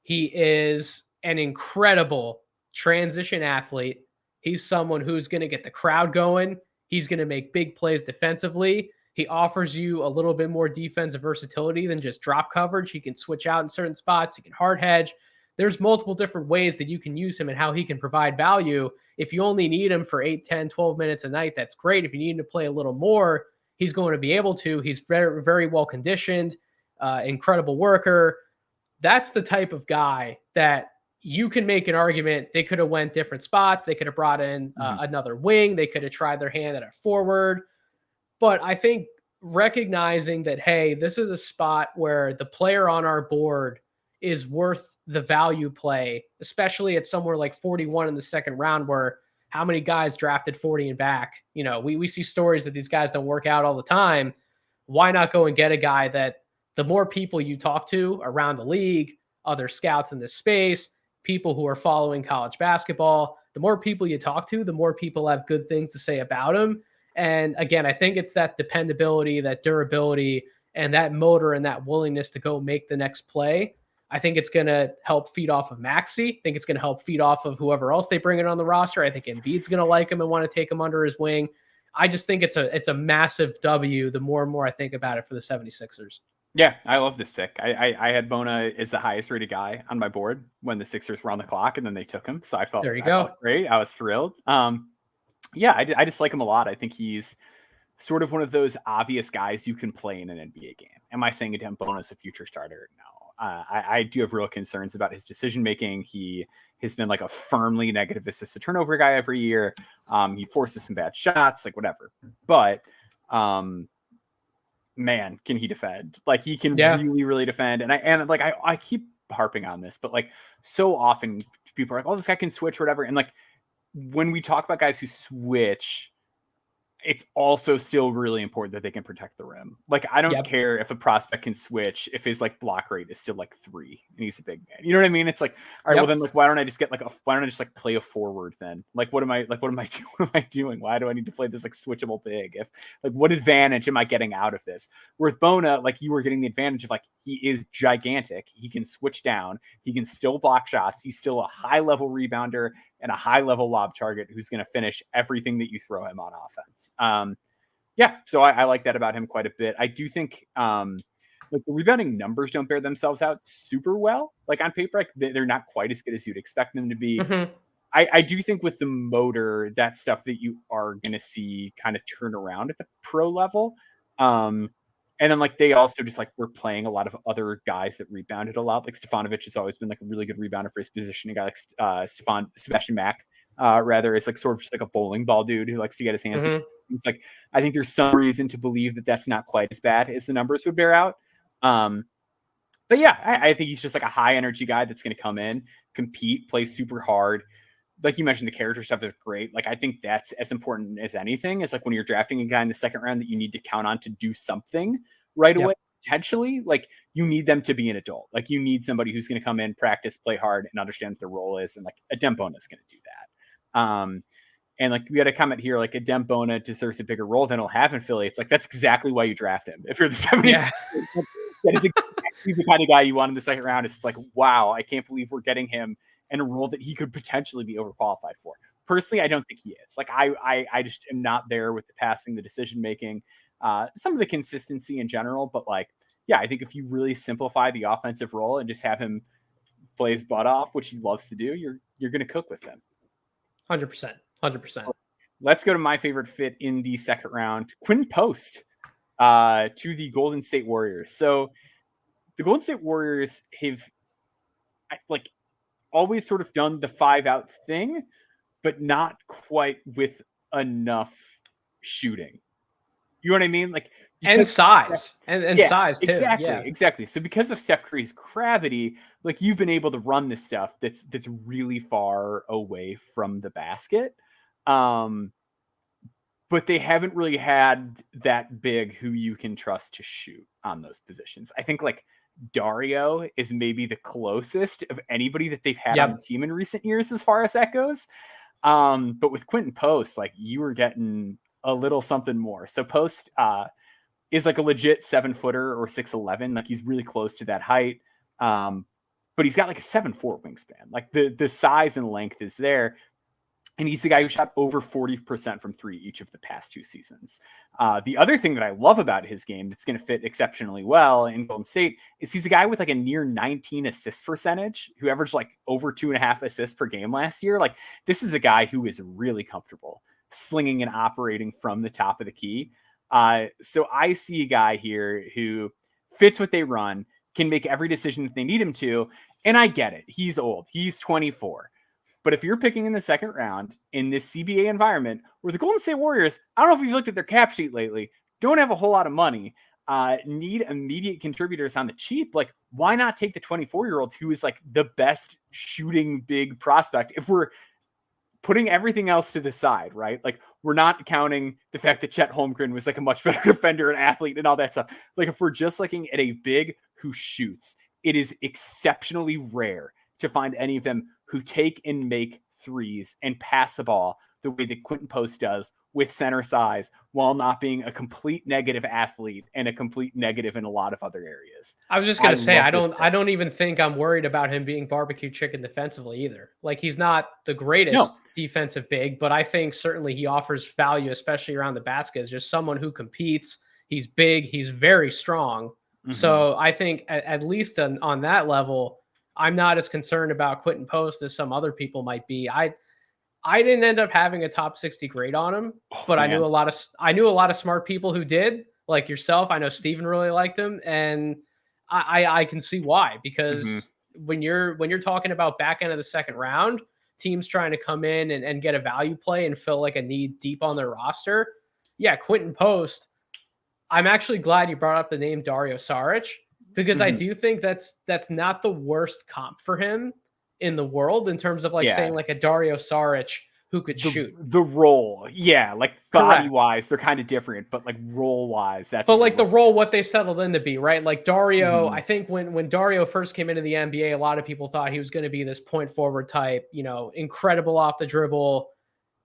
He is an incredible transition athlete. He's someone who's going to get the crowd going. He's going to make big plays defensively. He offers you a little bit more defensive versatility than just drop coverage. He can switch out in certain spots. He can hard hedge. There's multiple different ways that you can use him and how he can provide value. If you only need him for 8, 10, 12 minutes a night, that's great. If you need him to play a little more, he's going to be able to. He's very, very well conditioned, incredible worker. That's the type of guy that you can make an argument. They could have went different spots. They could have brought in another wing. They could have tried their hand at a forward. But I think recognizing that, hey, this is a spot where the player on our board is worth the value play, especially at somewhere like 41 in the second round, where how many guys drafted 40 and back? You know, we see stories that these guys don't work out all the time. Why not go and get a guy that the more people you talk to around the league, other scouts in this space, people who are following college basketball, the more people you talk to, the more people have good things to say about him. And again, I think it's that dependability, that durability, and that motor and that willingness to go make the next play. I think it's going to help feed off of Maxey. I think it's going to help feed off of whoever else they bring in on the roster. I think Embiid's going to like him and want to take him under his wing. I just think it's a massive W the more and more I think about it for the 76ers. Yeah, I love this pick. I had Bona as the highest rated guy on my board when the Sixers were on the clock, and then they took him. So I felt great. I was thrilled. Yeah, I just like him a lot. I think he's sort of one of those obvious guys you can play in an NBA game. Am I saying Adem Bona is a future starter? No. I do have real concerns about his decision making. He has been like a firmly negative assist to turnover guy every year. He forces some bad shots, like whatever. But man, can he defend? Like he can really, really defend. And I keep harping on this, but like so often people are like, oh, this guy can switch or whatever. And like when we talk about guys who switch, it's also still really important that they can protect the rim. Like, I don't care if a prospect can switch, if his like block rate is still like 3 and he's a big man. You know what I mean? It's like, all right, well then like, why don't I just play a forward then? Like, what am I doing? Why do I need to play this like switchable big? If like, what advantage am I getting out of this? With Bona, like you were getting the advantage of like, he is gigantic. He can switch down. He can still block shots. He's still a high level rebounder and a high level lob target who's going to finish everything that you throw him on offense. So I like that about him quite a bit. I do think like the rebounding numbers don't bear themselves out super well. Like on paper, like, they're not quite as good as you'd expect them to be. Mm-hmm. I do think with the motor, that's stuff that you are going to see kind of turn around at the pro level. And then like they also just like were playing a lot of other guys that rebounded a lot. Like Stefanovic has always been like a really good rebounder for his position. A guy like Sebastian Mack rather is like sort of just like a bowling ball dude who likes to get his hands. It's like I think there's some reason to believe that that's not quite as bad as the numbers would bear out. But yeah, I think he's just like a high energy guy that's going to come in, compete, play super hard. Like you mentioned, the character stuff is great. Like I think that's as important as anything. Is like when you're drafting a guy in the second round that you need to count on to do something right away. Potentially, like you need them to be an adult. Like you need somebody who's going to come in, practice, play hard, and understand what their role is. And like Adem Bona is going to do that. And like we had a comment here, like Adem Bona deserves a bigger role than he'll have in Philly. It's like that's exactly why you draft him. If you're the 70s, that is exactly the kind of guy you want in the second round. It's like, wow, I can't believe we're getting him in a role that he could potentially be overqualified for. Personally, I don't think he is. Like I just am not there with the passing, the decision making, some of the consistency in general. But like, yeah, I think if you really simplify the offensive role and just have him play his butt off, which he loves to do, you're going to cook with him. 100%. Let's go to my favorite fit in the second round, Quinn Post to the Golden State Warriors. So the Golden State Warriors have like always sort of done the 5-out thing, but not quite with enough shooting. You know what I mean? Like and size and size too. Exactly. So because of Steph Curry's gravity, like you've been able to run this stuff that's really far away from the basket. But they haven't really had that big who you can trust to shoot on those positions. I think like Dario is maybe the closest of anybody that they've had on the team in recent years as far as that goes. But with Quentin Post, like you were getting a little something more. So Post is like a legit 7-footer or 6'11". Like he's really close to that height. But he's got like a 7'4" wingspan. Like the size and length is there. And he's the guy who shot over 40% from three each of the past 2 seasons. The other thing that I love about his game that's going to fit exceptionally well in Golden State is he's a guy with like a near 19 assist percentage who averaged like over 2.5 assists per game last year. Like this is a guy who is really comfortable slinging and operating from the top of the key. So I see a guy here who fits what they run, can make every decision that they need him to. And I get it. He's old. He's 24. But if you're picking in the second round in this CBA environment where the Golden State Warriors, I don't know if you've looked at their cap sheet lately, don't have a whole lot of money, need immediate contributors on the cheap, like why not take the 24-year-old who is like the best shooting big prospect if we're putting everything else to the side, right? Like we're not counting the fact that Chet Holmgren was like a much better defender and athlete and all that stuff. Like if we're just looking at a big who shoots, it is exceptionally rare to find any of them who take and make threes and pass the ball the way that Quentin Post does with center size while not being a complete negative athlete and a complete negative in a lot of other areas. I was just going to say, I don't even think I'm worried about him being barbecue chicken defensively either. Like he's not the greatest defensive big, but I think certainly he offers value, especially around the basket, as just someone who competes. He's big. He's very strong. Mm-hmm. So I think at least on that level, I'm not as concerned about Quentin Post as some other people might be. I didn't end up having a top 60 grade on him, but I knew a lot of smart people who did, like yourself. I know Steven really liked him, and I can see why, because when you're talking about back end of the second round, teams trying to come in and get a value play and fill like a need deep on their roster. Yeah, Quentin Post. I'm actually glad you brought up the name Dario Saric, because I do think that's not the worst comp for him in the world in terms of like saying like a Dario Saric who could shoot. The role. Yeah. Like body wise, they're kind of different, but like role wise, that's but like the role, what they settled in to be, right? Like Dario, I think when Dario first came into the NBA, a lot of people thought he was going to be this point forward type, incredible off the dribble.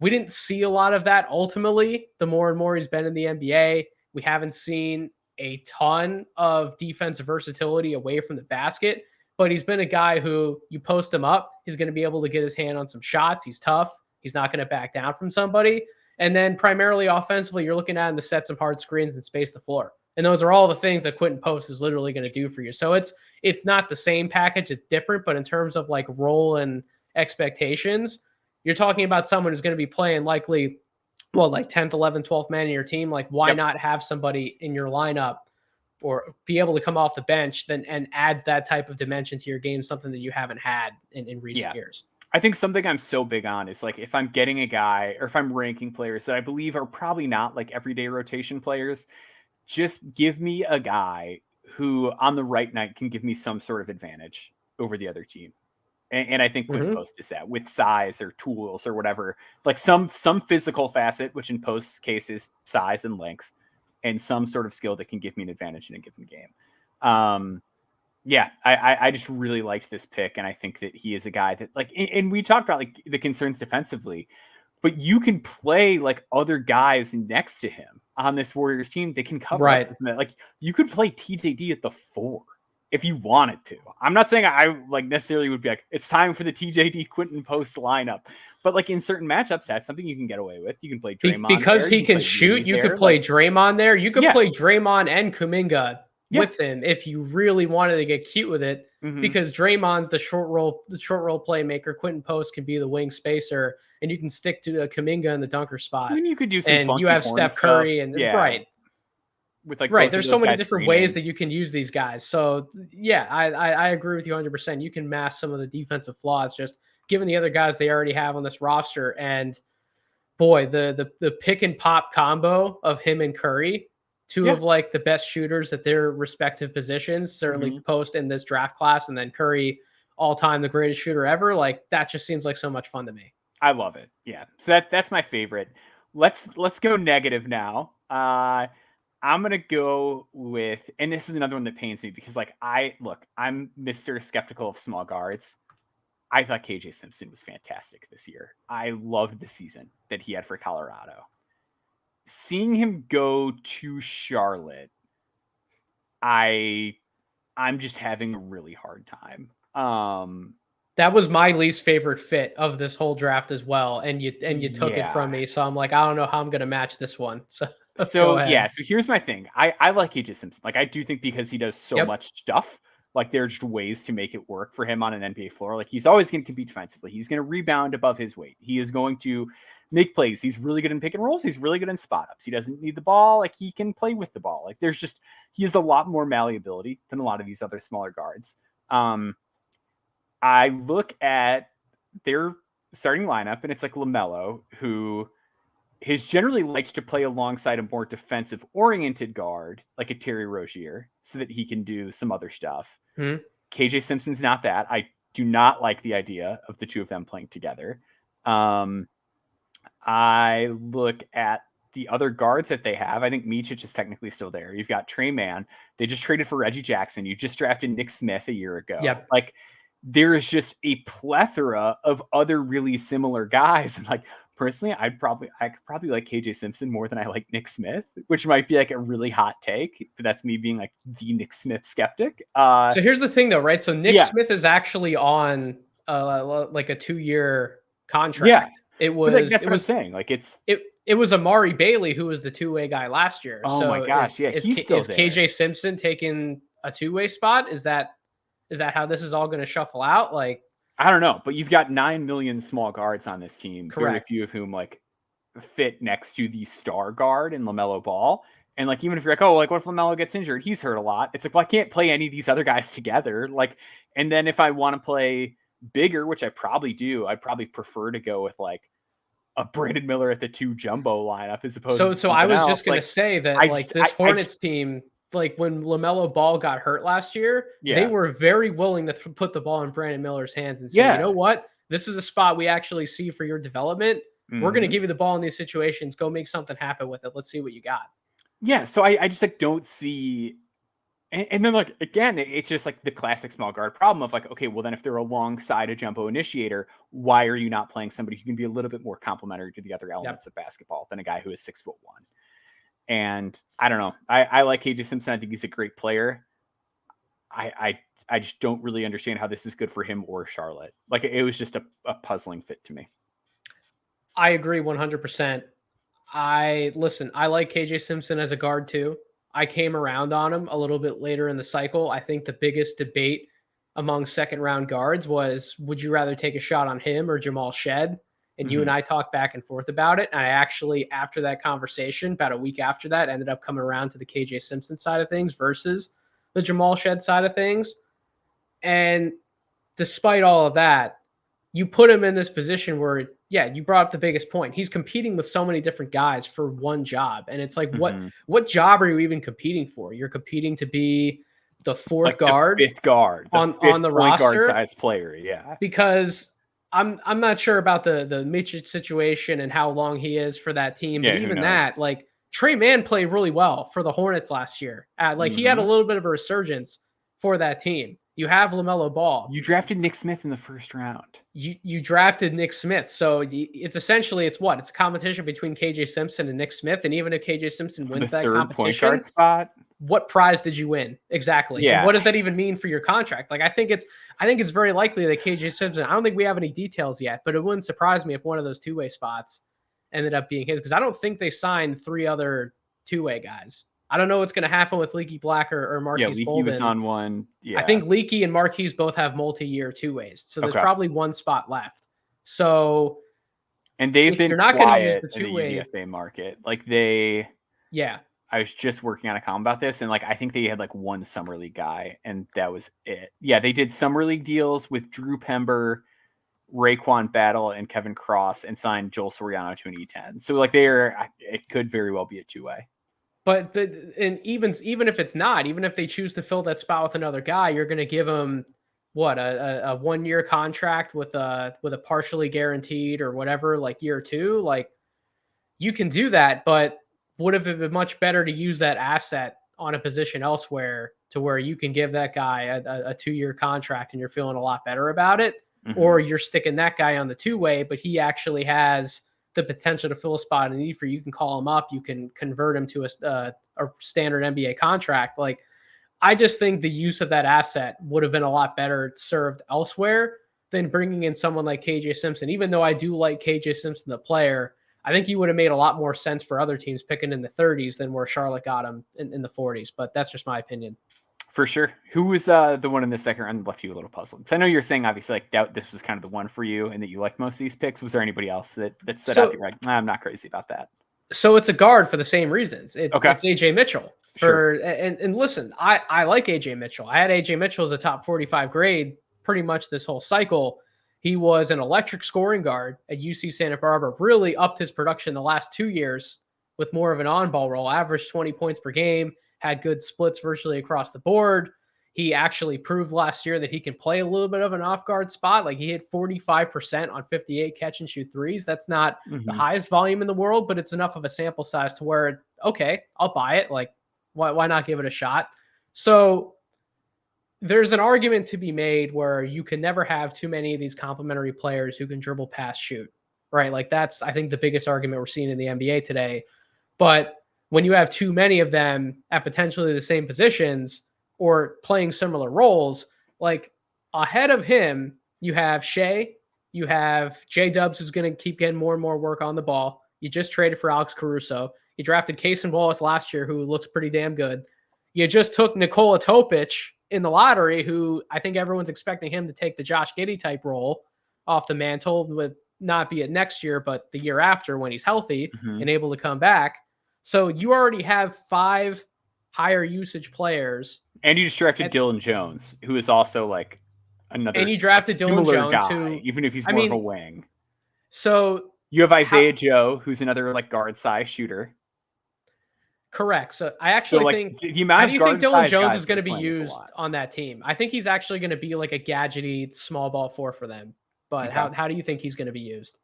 We didn't see a lot of that ultimately. The more and more he's been in the NBA, we haven't seen a ton of defensive versatility away from the basket, but he's been a guy who you post him up, he's going to be able to get his hand on some shots. He's tough. He's not going to back down from somebody. And then primarily offensively, you're looking at him to set some hard screens and space the floor. And those are all the things that Quentin Post is literally going to do for you. So it's not the same package. It's different, but in terms of like role and expectations, you're talking about someone who's going to be playing likely like 10th, 11th, 12th man in your team. Like why not have somebody in your lineup or be able to come off the bench and adds that type of dimension to your game, something that you haven't had in recent years. I think something I'm so big on is like if I'm getting a guy or if I'm ranking players that I believe are probably not like everyday rotation players, just give me a guy who on the right night can give me some sort of advantage over the other team. And I think Quentin Post is that with size or tools or whatever, like some physical facet, which in Post's case is size and length, and some sort of skill that can give me an advantage in a given game. I just really liked this pick. And I think that he is a guy that like, and we talked about like the concerns defensively, but you can play like other guys next to him on this Warriors team. They can cover. Right. Like you could play TJD at the 4 if you wanted to. I'm not saying I like necessarily would be like, it's time for the TJD Quentin Post lineup, but like in certain matchups, that's something you can get away with. You can play Draymond because he can shoot. You could play Draymond there. You could play Draymond and Kuminga with him if you really wanted to get cute with it, because Draymond's the short role playmaker. Quentin Post can be the wing spacer, and you can stick to Kuminga in the dunker spot. I mean, you could do some and you have Steph Curry and with like there's so many different ways that you can use these guys. So I agree with you 100%. You can mask some of the defensive flaws just given the other guys they already have on this roster. And boy, the pick and pop combo of him and Curry, two of like the best shooters at their respective positions, certainly Post in this draft class, and then Curry all time the greatest shooter ever. Like that just seems like so much fun to me. I love it. Yeah. So that's my favorite. Let's go negative now. I'm going to go with, and this is another one that pains me because like I'm Mr. Skeptical of small guards. I thought KJ Simpson was fantastic this year. I loved the season that he had for Colorado. Seeing him go to Charlotte, I'm just having a really hard time. That was my least favorite fit of this whole draft as well. And you took it Yeah. from me. So I'm like, I don't know how I'm going to match this one. So go So ahead. yeah, so here's my thing. I like KJ Simpson. Like I do think because he does so Yep. much stuff, like there's just ways to make it work for him on an NBA floor. Like he's always going to compete defensively. He's going to rebound above his weight. He is going to make plays. He's really good in pick and rolls. He's really good in spot ups. He doesn't need the ball. Like he can play with the ball. Like there's just, he has a lot more malleability than a lot of these other smaller guards. I look at their starting lineup and it's like LaMelo, who has generally liked to play alongside a more defensive oriented guard like a Terry Rozier so that he can do some other stuff. KJ Simpson's not that. I do not like the idea of the two of them playing together. I look at the other guards that they have. I think Micic is technically still there. You've got Trey Mann. They just traded for Reggie Jackson. You just drafted Nick Smith a year ago. Yep. Like there is just a plethora of other really similar guys. And like personally, I could probably like KJ Simpson more than I like Nick Smith, which might be like a really hot take, but that's me being like the Nick Smith skeptic. So here's the thing though, right? So Nick Smith is actually on like a 2-year contract. Yeah. It was, like, that's what I'm saying. Like it was Amari Bailey who was the 2-way guy last year. Oh so my gosh, he's still there. KJ Simpson taking a 2-way spot? Is that how this is all going to shuffle out? Like, I don't know, but you've got 9 million small guards on this team, correct. Very few of whom like fit next to the star guard in LaMelo Ball. And like, even if you're like, oh, like what if LaMelo gets injured? He's hurt a lot. It's like, well, I can't play any of these other guys together. Like, and then if I want to play bigger, which I probably do, I'd probably prefer to go with like a Brandon Miller at the 2 jumbo lineup as opposed to so I was else. just going to say that this Hornets team, like when LaMelo Ball got hurt last year, they were very willing to put the ball in Brandon Miller's hands and say, you know what? This is a spot we actually see for your development. We're going to give you the ball in these situations. Go make something happen with it. Let's see what you got. Yeah. So I just like don't see. And then like, again, it's just like the classic small guard problem of like, okay, well then if they're alongside a jumbo initiator, why are you not playing somebody who can be a little bit more complementary to the other elements of basketball than a guy who is 6'1"? And I don't know. I like KJ Simpson. I think he's a great player. I just don't really understand how this is good for him or Charlotte. Like it was just a puzzling fit to me. I agree 100%. I like KJ Simpson as a guard too. I came around on him a little bit later in the cycle. I think the biggest debate among second round guards was, would you rather take a shot on him or Jamal Shed? And you and I talked back and forth about it. And I actually, after that conversation, about a week after that, ended up coming around to the KJ Simpson side of things versus the Jamal Shed side of things. And despite all of that, you put him in this position where, you brought up the biggest point. He's competing with so many different guys for one job. And it's like, what job are you even competing for? You're competing to be the fourth guard, the fifth guard, on the roster, guard size player. Yeah. Because I'm not sure about the Micic situation and how long he is for that team. But even that, like Trey Mann played really well for the Hornets last year. He had a little bit of a resurgence for that team. You have LaMelo Ball. You drafted Nick Smith in the first round. You drafted Nick Smith. So it's essentially, it's a competition between KJ Simpson and Nick Smith. And even if KJ Simpson wins that competition, point guard spot, what prize did you win? Exactly. Yeah. And what does that even mean for your contract? Like, I think it's very likely that KJ Simpson, I don't think we have any details yet, but it wouldn't surprise me if one of those 2-way spots ended up being his, because I don't think they signed 3 other 2-way guys. I don't know what's going to happen with Leaky Black or Marquise Bolden. Leaky was on one. Yeah. I think Leaky and Marquise both have multi-year 2-ways. So there's probably one spot left. So, and they've been you're not going to use the 2-way in the UDFA market. Like I was just working on a column about this, and like I think they had like one summer league guy, and that was it. Yeah, they did summer league deals with Drew Pember, Raekwon Battle, and Kevin Cross, and signed Joel Soriano to an E10. So like it could very well be a 2-way. But and even if it's not, even if they choose to fill that spot with another guy, you're going to give them a 1-year contract with a partially guaranteed or whatever, like year 2. Like you can do that, but would have it been much better to use that asset on a position elsewhere to where you can give that guy a 2-year contract and you're feeling a lot better about it, or you're sticking that guy on the 2-way, but he actually has the potential to fill a spot in need for you can call him up, you can convert him to a standard NBA contract. Like, I just think the use of that asset would have been a lot better served elsewhere than bringing in someone like KJ Simpson. Even though I do like KJ Simpson, the player, I think he would have made a lot more sense for other teams picking in the 30s than where Charlotte got him in the 40s. But that's just my opinion. For sure. Who was the one in the second round that left you a little puzzled? Because I know you're saying obviously like doubt this was kind of the one for you and that you like most of these picks. Was there anybody else that stood out that you're like, I'm not crazy about that? So it's a guard for the same reasons. It's AJ Mitchell. And listen, I like AJ Mitchell. I had AJ Mitchell as a top 45 grade pretty much this whole cycle. He was an electric scoring guard at UC Santa Barbara, really upped his production the last 2 years with more of an on-ball role, averaged 20 points per game, had good splits virtually across the board. He actually proved last year that he can play a little bit of an off-guard spot. Like he hit 45% on 58 catch and shoot threes. That's not the highest volume in the world, but it's enough of a sample size to where, okay, I'll buy it. Like, why not give it a shot? So there's an argument to be made where you can never have too many of these complementary players who can dribble, pass, shoot, right? Like that's, I think, the biggest argument we're seeing in the NBA today. But when you have too many of them at potentially the same positions or playing similar roles, like ahead of him, you have Shea, you have J-Dubs, who's going to keep getting more and more work on the ball. You just traded for Alex Caruso. You drafted Cason Wallace last year, who looks pretty damn good. You just took Nikola Topic in the lottery, who I think everyone's expecting him to take the Josh Giddey type role off the mantle, would not be it next year, but the year after when he's healthy and able to come back. So you already have 5 higher usage players. And you just drafted Dylan Jones, who is also like another. And you drafted Dylan Jones, guy, who, even if he's more of a wing. So you have Isaiah Joe, who's another like guard size shooter. Correct. So I actually think, the amount how do you think Dylan Jones is going to be used on that team? I think he's actually going to be like a gadgety small ball 4 for them. But how do you think he's going to be used?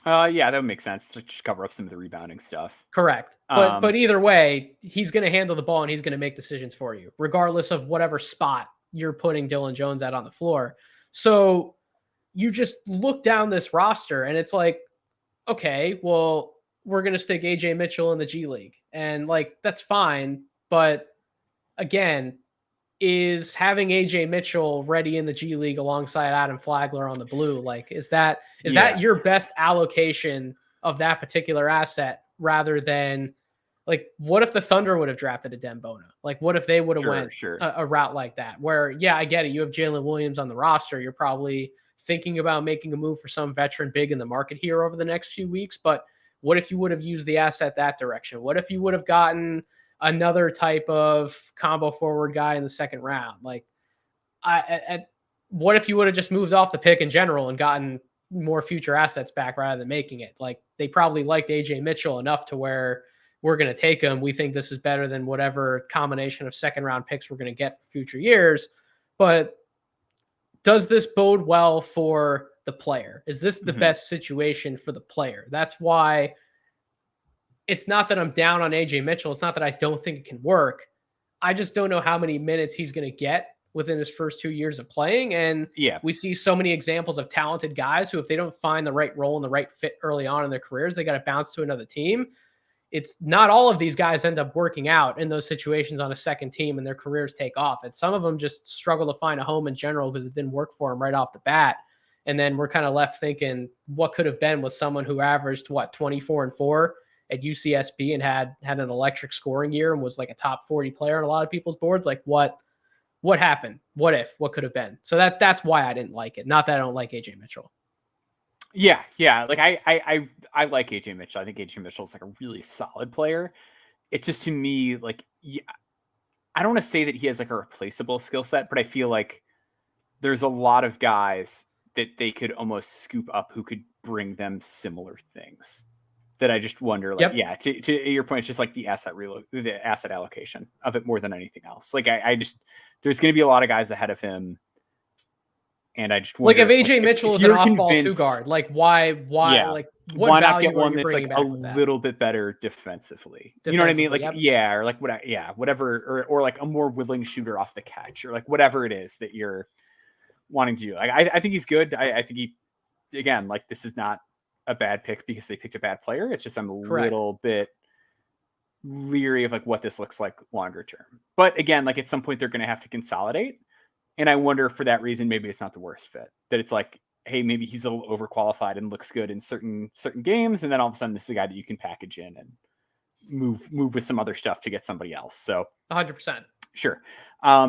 Yeah, that would make sense to just cover up some of the rebounding stuff. Correct. But either way, he's going to handle the ball and he's going to make decisions for you, regardless of whatever spot you're putting Dylan Jones at on the floor. So you just look down this roster and it's like, okay, well, we're going to stick AJ Mitchell in the G League. And like, that's fine. But again, is having AJ Mitchell ready in the G League alongside Adam Flagler on the blue, like, is that your best allocation of that particular asset rather than like, what if the Thunder would have drafted a Dembona? Like, what if they would have went a route like that where, yeah, I get it. You have Jalen Williams on the roster. You're probably thinking about making a move for some veteran big in the market here over the next few weeks. But what if you would have used the asset that direction? What if you would have gotten another type of combo forward guy in the second round? Like, what if you would have just moved off the pick in general and gotten more future assets back rather than making it? Like, they probably liked AJ Mitchell enough to where we're going to take him. We think this is better than whatever combination of second round picks we're going to get for future years. But does this bode well for the player? Is this the best situation for the player? That's why it's not that I'm down on AJ Mitchell. It's not that I don't think it can work. I just don't know how many minutes he's going to get within his first 2 years of playing. And we see so many examples of talented guys who, if they don't find the right role and the right fit early on in their careers, they got to bounce to another team. It's not all of these guys end up working out in those situations on a second team and their careers take off. And some of them just struggle to find a home in general because it didn't work for them right off the bat. And then we're kind of left thinking what could have been with someone who averaged 24-4 at UCSB and had an electric scoring year and was like a top 40 player on a lot of people's boards. Like what happened? What could have been? So that's why I didn't like it. Not that I don't like AJ Mitchell. Yeah. Like I like AJ Mitchell. I think AJ Mitchell is like a really solid player. It just, to me, like, I don't want to say that he has like a replaceable skill set, but I feel like there's a lot of guys that they could almost scoop up who could bring them similar things. That I just wonder, like, to your point, it's just like the asset allocation of it more than anything else. Like, I just, there's going to be a lot of guys ahead of him. And I just wonder, like, if AJ Mitchell is an off-ball 2 guard, like why not get one that's like a little bit better defensively? You know what I mean? Like, or like whatever, or like a more willing shooter off the catch, or like whatever it is that you're wanting to do. Like, I think he's good. I think he, again, like, this is not a bad pick because they picked a bad player. It's just I'm a little bit leery of like what this looks like longer term. But again, like, at some point they're going to have to consolidate. And I wonder for that reason, maybe it's not the worst fit. That it's like, hey, maybe he's a little overqualified and looks good in certain games, and then all of a sudden this is a guy that you can package in and move with some other stuff to get somebody else. So 100%. Sure.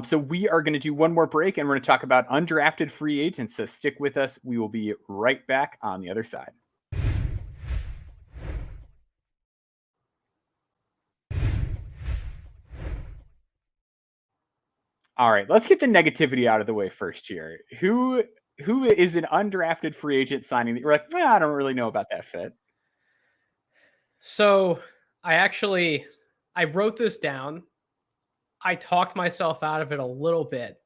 So we are going to do one more break, and we're going to talk about undrafted free agents. So stick with us. We will be right back on the other side. All right, let's get the negativity out of the way first here. Who is an undrafted free agent signing that you're like, I don't really know about that fit? So I wrote this down. I talked myself out of it a little bit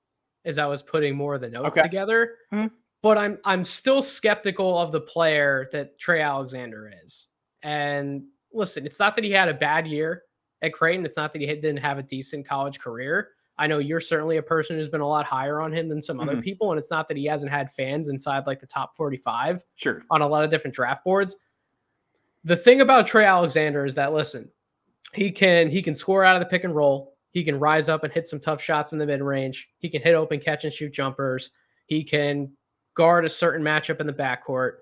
as I was putting more of the notes together. Mm-hmm. But I'm still skeptical of the player that Trey Alexander is. And listen, it's not that he had a bad year at Creighton. It's not that he didn't have a decent college career. I know you're certainly a person who's been a lot higher on him than some other people. And it's not that he hasn't had fans inside like the top 45 on a lot of different draft boards. The thing about Trey Alexander is that, listen, he can score out of the pick and roll. He can rise up and hit some tough shots in the mid range. He can hit open catch and shoot jumpers. He can guard a certain matchup in the backcourt.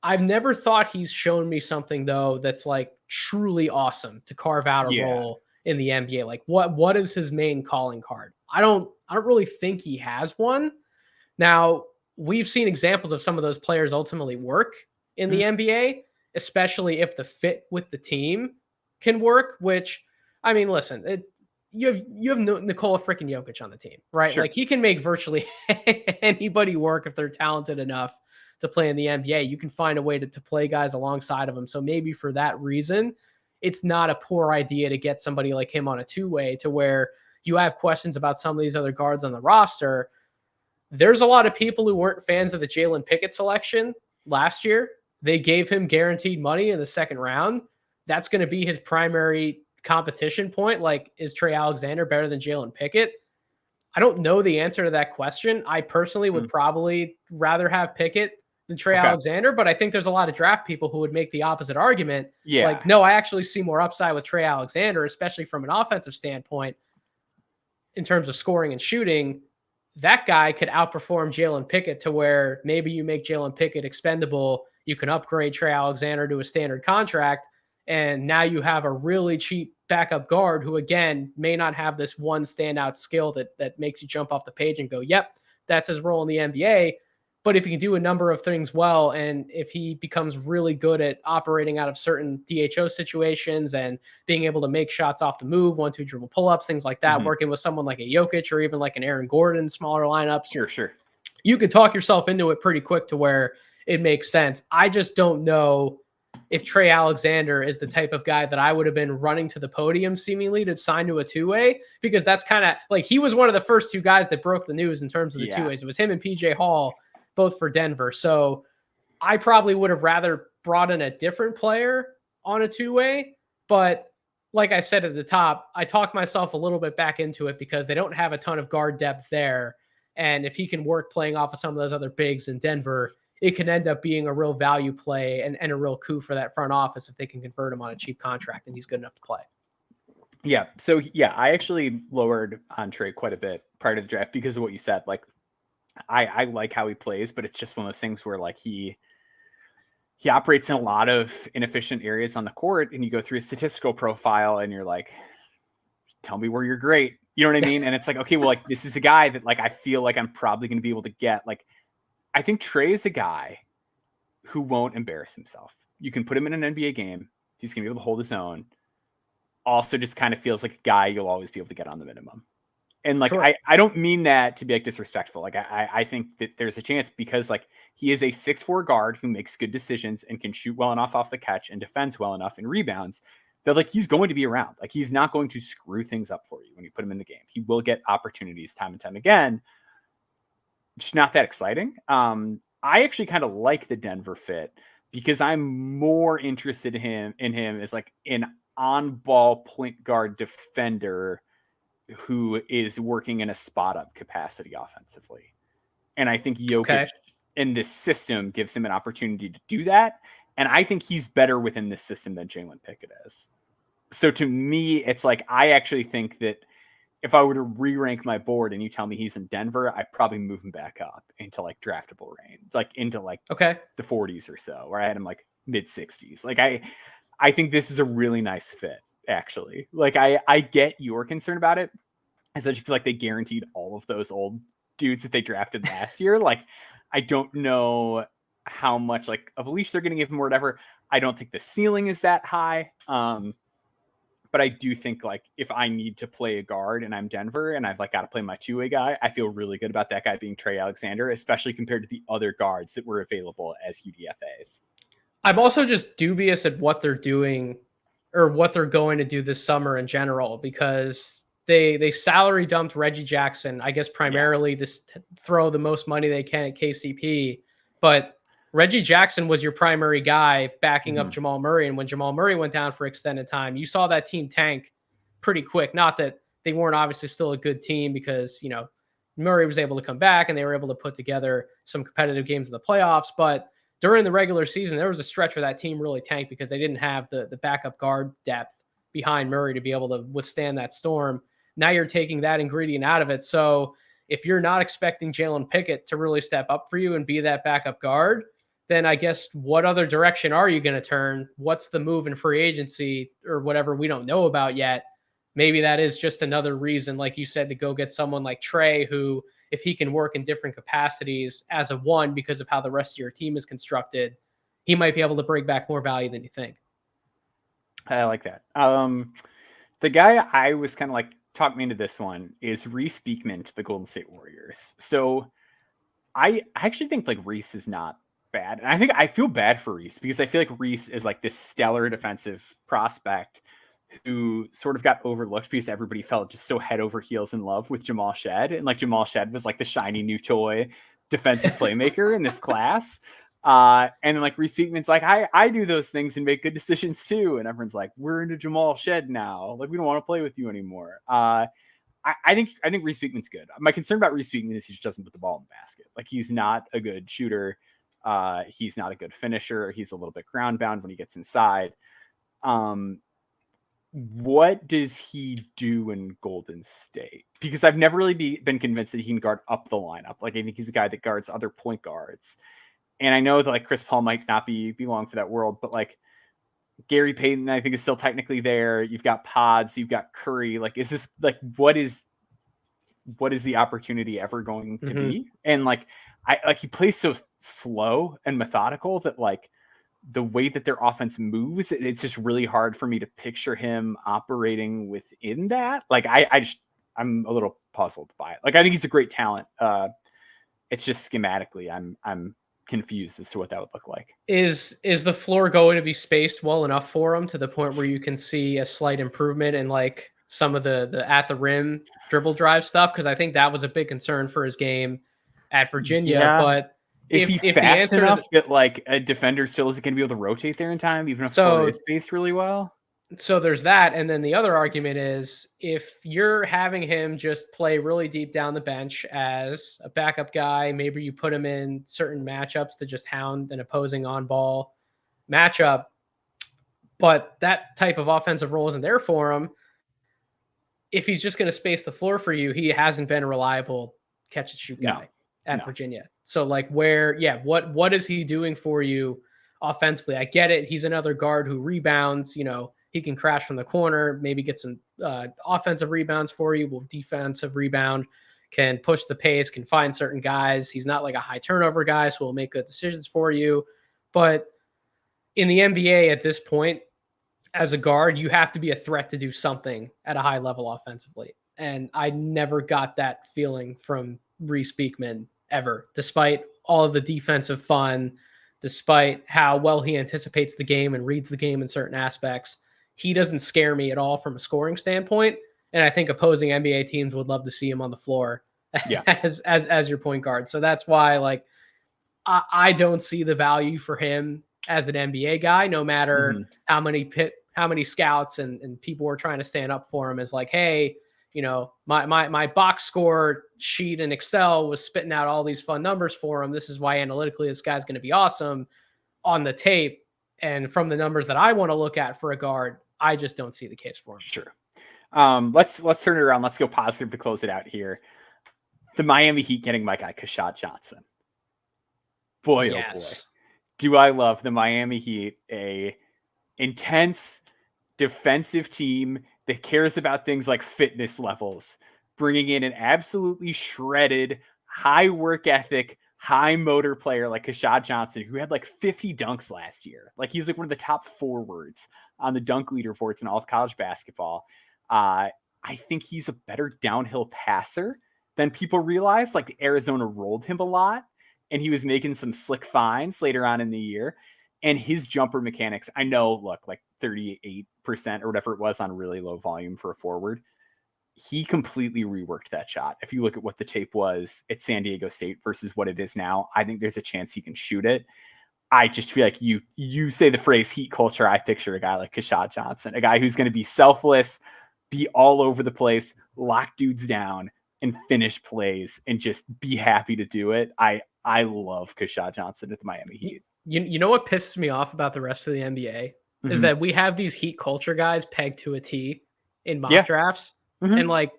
I've never thought he's shown me something, though, that's like truly awesome to carve out a role in the NBA. Like what is his main calling card? I don't really think he has one. Now, we've seen examples of some of those players ultimately work in the NBA, especially if the fit with the team can work, which, I mean, listen, you have Nikola freaking Jokic on the team, right? Like he can make virtually anybody work if they're talented enough to play in the NBA. You can find a way to play guys alongside of him. So maybe for that reason, it's not a poor idea to get somebody like him on a two-way, to where you have questions about some of these other guards on the roster. There's a lot of people who weren't fans of the Jalen Pickett selection last year. They gave him guaranteed money in the second round. That's going to be his primary competition point. Like, is Trey Alexander better than Jalen Pickett? I don't know the answer to that question. I personally would probably rather have Pickett than Trey Alexander, but I think there's a lot of draft people who would make the opposite argument. Like, no, I actually see more upside with Trey Alexander, especially from an offensive standpoint in terms of scoring and shooting. That guy could outperform Jalen Pickett to where maybe you make Jalen Pickett expendable. You can upgrade Trey Alexander to a standard contract, and now you have a really cheap backup guard who, again, may not have this one standout skill that makes you jump off the page and go, yep, that's his role in the NBA. But if he can do a number of things well, and if he becomes really good at operating out of certain DHO situations and being able to make shots off the move, 1-2 dribble pull-ups, things like that, working with someone like a Jokic or even like an Aaron Gordon, smaller lineups, you could talk yourself into it pretty quick to where it makes sense. I just don't know if Trey Alexander is the type of guy that I would have been running to the podium seemingly to sign to a two-way, because that's kind of like, he was one of the first two guys that broke the news in terms of the two-ways. It was him and PJ Hall, both for Denver. So I probably would have rather brought in a different player on a two-way. But like I said at the top, I talked myself a little bit back into it because they don't have a ton of guard depth there. And if he can work playing off of some of those other bigs in Denver, it can end up being a real value play and a real coup for that front office if they can convert him on a cheap contract and he's good enough to play. Yeah. So, I actually lowered on Trey quite a bit prior to the draft because of what you said. Like, I like how he plays, but it's just one of those things where, like, he operates in a lot of inefficient areas on the court, and you go through his statistical profile and you're like, tell me where you're great. You know what I mean? And it's like, okay, well, like, this is a guy that, like, I feel like I'm probably going to be able to get. Like, I think Trey is a guy who won't embarrass himself. You can put him in an NBA game. He's going to be able to hold his own. Also just kind of feels like a guy you'll always be able to get on the minimum. And like, I don't mean that to be like disrespectful. Like I think that there's a chance because like he is a 6'4" guard who makes good decisions and can shoot well enough off the catch and defends well enough and rebounds that like he's going to be around. Like he's not going to screw things up for you when you put him in the game. He will get opportunities time and time again. Just not that exciting. I actually kind of like the Denver fit because I'm more interested in him as like an on-ball point guard defender who is working in a spot-up capacity offensively. And I think Jokic in this system gives him an opportunity to do that. And I think he's better within this system than Jalen Pickett is. So to me, it's like, I actually think that if I were to re-rank my board and you tell me he's in Denver, I'd probably move him back up into like draftable range, like into like Okay. the 40s or so, where I had him like mid 60s. Like I think this is a really nice fit, actually. Like I get your concern about it, especially because like they guaranteed all of those old dudes that they drafted last year. Like I don't know how much like of a leash they're going to give him or whatever. I don't think the ceiling is that high. But I do think like if I need to play a guard and I'm Denver and I've like got to play my two-way guy, I feel really good about that guy being Trey Alexander, especially compared to the other guards that were available as UDFAs. I'm also just dubious at what they're doing or what they're going to do this summer in general, because they salary dumped Reggie Jackson, I guess primarily to throw the most money they can at KCP. But Reggie Jackson was your primary guy backing up Jamal Murray. And when Jamal Murray went down for extended time, you saw that team tank pretty quick. Not that they weren't obviously still a good team, because, you know, Murray was able to come back and they were able to put together some competitive games in the playoffs. But during the regular season, there was a stretch where that team really tanked because they didn't have the backup guard depth behind Murray to be able to withstand that storm. Now you're taking that ingredient out of it. So if you're not expecting Jalen Pickett to really step up for you and be that backup guard, then I guess what other direction are you going to turn? What's the move in free agency or whatever we don't know about yet? Maybe that is just another reason, like you said, to go get someone like Trey, who, if he can work in different capacities as a one because of how the rest of your team is constructed, he might be able to bring back more value than you think. I like that. The guy I was kind of like talking me into this one is Reese Beekman to the Golden State Warriors. So I actually think like Reese is not bad. And I feel bad for Reese because I feel like Reese is like this stellar defensive prospect who sort of got overlooked because everybody felt just so head over heels in love with Jamal Shed. And like Jamal Shed was like the shiny new toy defensive playmaker in this class. And then like Reese Beekman's like, I do those things and make good decisions too. And everyone's like, we're into Jamal Shed now. Like, we don't want to play with you anymore. I think Reese Beekman's good. My concern about Reese Beekman is he just doesn't put the ball in the basket. Like, he's not a good shooter. He's not a good finisher. He's a little bit ground bound when he gets inside. What does he do in Golden State? Because I've never really been convinced that he can guard up the lineup. Like, I think he's a guy that guards other point guards. And I know that like Chris Paul might not be long for that world, but like Gary Payton, I think, is still technically there. You've got Pods, you've got Curry. Like, is this like what is the opportunity ever going to be? And like he plays so slow and methodical that like the way that their offense moves, it's just really hard for me to picture him operating within that. Like I'm a little puzzled by it. Like, I think he's a great talent. It's just schematically, I'm confused as to what that would look like. Is the floor going to be spaced well enough for him to the point where you can see a slight improvement in like some of the at the rim dribble drive stuff? Because I think that was a big concern for his game at Virginia. Yeah. But is he fast enough that like a defender still isn't going to be able to rotate there in time, even if the floor is spaced really well? So there's that. And then the other argument is, if you're having him just play really deep down the bench as a backup guy, maybe you put him in certain matchups to just hound an opposing on-ball matchup, but that type of offensive role isn't there for him. If he's just going to space the floor for you, he hasn't been a reliable catch and shoot guy at Virginia. So like what is he doing for you offensively? I get it. He's another guard who rebounds, he can crash from the corner, maybe get some offensive rebounds for you, will defensive rebound, can push the pace, can find certain guys. He's not like a high turnover guy, so will make good decisions for you. But in the NBA at this point, as a guard, you have to be a threat to do something at a high level offensively. And I never got that feeling from Reese Beekman ever, despite all of the defensive fun, despite how well he anticipates the game and reads the game in certain aspects. He doesn't scare me at all from a scoring standpoint. And I think opposing NBA teams would love to see him on the floor as your point guard. So that's why, like, I don't see the value for him as an NBA guy, no matter how many scouts and people were trying to stand up for him as like, hey, my box score sheet in Excel was spitting out all these fun numbers for him. This is why analytically this guy's going to be awesome on the tape. And from the numbers that I want to look at for a guard, I just don't see the case for him. Sure. Let's turn it around. Let's go positive to close it out here. The Miami Heat getting my guy Kashad Johnson. Boy, yes. Oh boy. Do I love the Miami Heat, a intense defensive team that cares about things like fitness levels, bringing in an absolutely shredded, high work ethic, high motor player like Kashad Johnson, who had like 50 dunks last year. Like he's like one of the top forwards on the dunk leaderboards in all of college basketball. I think he's a better downhill passer than people realize. Like Arizona rolled him a lot, and he was making some slick finds later on in the year. And his jumper mechanics, I know, look, like 38% or whatever it was on really low volume for a forward. He completely reworked that shot. If you look at what the tape was at San Diego State versus what it is now, I think there's a chance he can shoot it. I just feel like you say the phrase Heat culture, I picture a guy like Kashad Johnson, a guy who's going to be selfless, be all over the place, lock dudes down, and finish plays, and just be happy to do it. I love Kashad Johnson at the Miami Heat. You know what pisses me off about the rest of the NBA is that we have these Heat culture guys pegged to a T in mock drafts. And like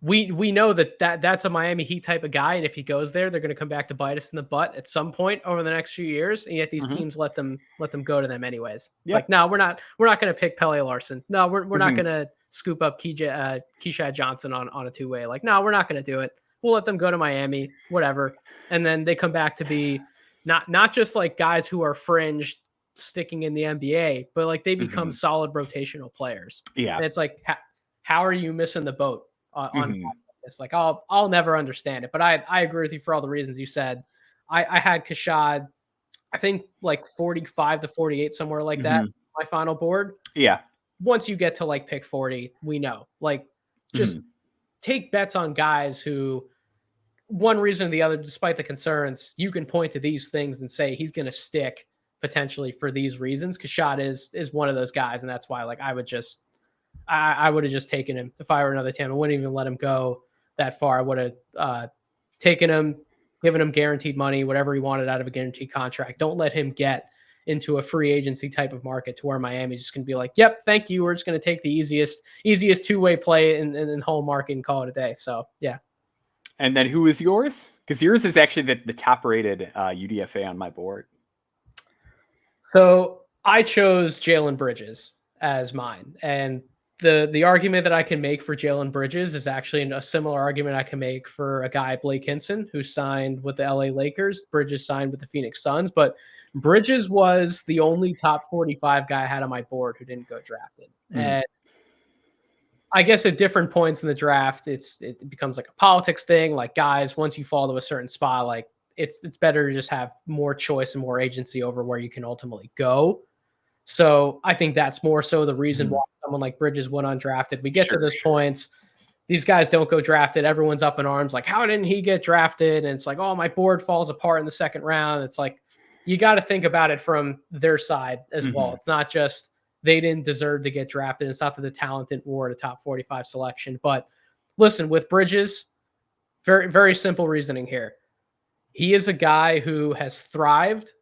we know that's a Miami Heat type of guy, and if he goes there, they're going to come back to bite us in the butt at some point over the next few years. And yet these teams let them go to them anyways. It's like, no, we're not going to pick Pele Larson. No, we're not going to scoop up Keshad Johnson on a two-way. Like, no, we're not going to do it. We'll let them go to Miami, whatever. And then they come back to be not just like guys who are fringe sticking in the NBA, but like they become solid rotational players. Yeah, and it's like, how are you missing the boat on this? Like, I'll never understand it. But I agree with you for all the reasons you said. I had Kashad, I think like 45 to 48, somewhere like that, my final board. Yeah. Once you get to like pick 40, we know. Like, just take bets on guys who, one reason or the other, despite the concerns, you can point to these things and say he's going to stick potentially for these reasons. Kashad is one of those guys, and that's why like I would have just taken him if I were another team. I wouldn't even let him go that far. I would have taken him, given him guaranteed money, whatever he wanted out of a guaranteed contract. Don't let him get into a free agency type of market to where Miami's just going to be like, yep, thank you. We're just going to take the easiest two-way play in whole market and call it a day. So, yeah. And then who is yours? Because yours is actually the top-rated UDFA on my board. So I chose Jalen Bridges as mine. And the argument that I can make for Jalen Bridges is actually a similar argument I can make for a guy, Blake Hinson, who signed with the LA Lakers. Bridges signed with the Phoenix Suns. But Bridges was the only top 45 guy I had on my board who didn't go drafted. And I guess at different points in the draft, it becomes like a politics thing. Like, guys, once you fall to a certain spot, like it's better to just have more choice and more agency over where you can ultimately go. So I think that's more so the reason why someone like Bridges went undrafted. We get to those points. These guys don't go drafted. Everyone's up in arms. Like, how didn't he get drafted? And it's like, oh, my board falls apart in the second round. It's like, you got to think about it from their side as well. It's not just they didn't deserve to get drafted. It's not that the talent didn't warrant a top 45 selection. But listen, with Bridges, very, very simple reasoning here. He is a guy who has thrived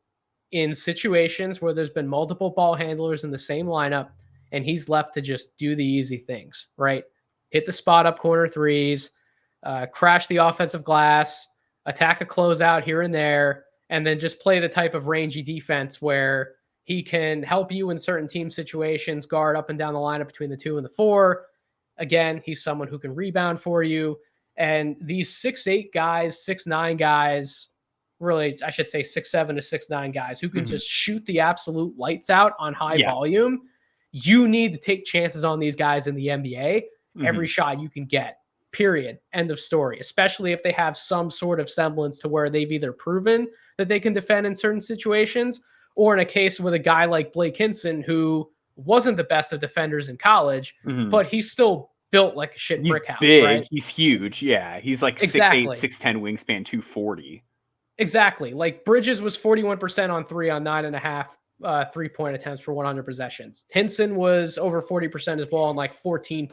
in situations where there's been multiple ball handlers in the same lineup, and he's left to just do the easy things, right? Hit the spot up corner threes, crash the offensive glass, attack a closeout here and there, and then just play the type of rangy defense where he can help you in certain team situations, guard up and down the lineup between the 2 and the 4. Again, he's someone who can rebound for you. And these 6'8 guys, 6'9 guys, really, I should say 6'7 to 6'9 guys who can just shoot the absolute lights out on high volume. You need to take chances on these guys in the NBA. Every shot you can get, period. End of story. Especially if they have some sort of semblance to where they've either proven that they can defend in certain situations, or in a case with a guy like Blake Hinson, who wasn't the best of defenders in college, but he's still built like a shit brick house. Big. Right? He's huge. Yeah. He's like 6'8", 6'10", wingspan, 240. Exactly. Like, Bridges was 41% on 3 on 9.5 3-point attempts per 100 possessions. Hinson was over 40% as well on like 14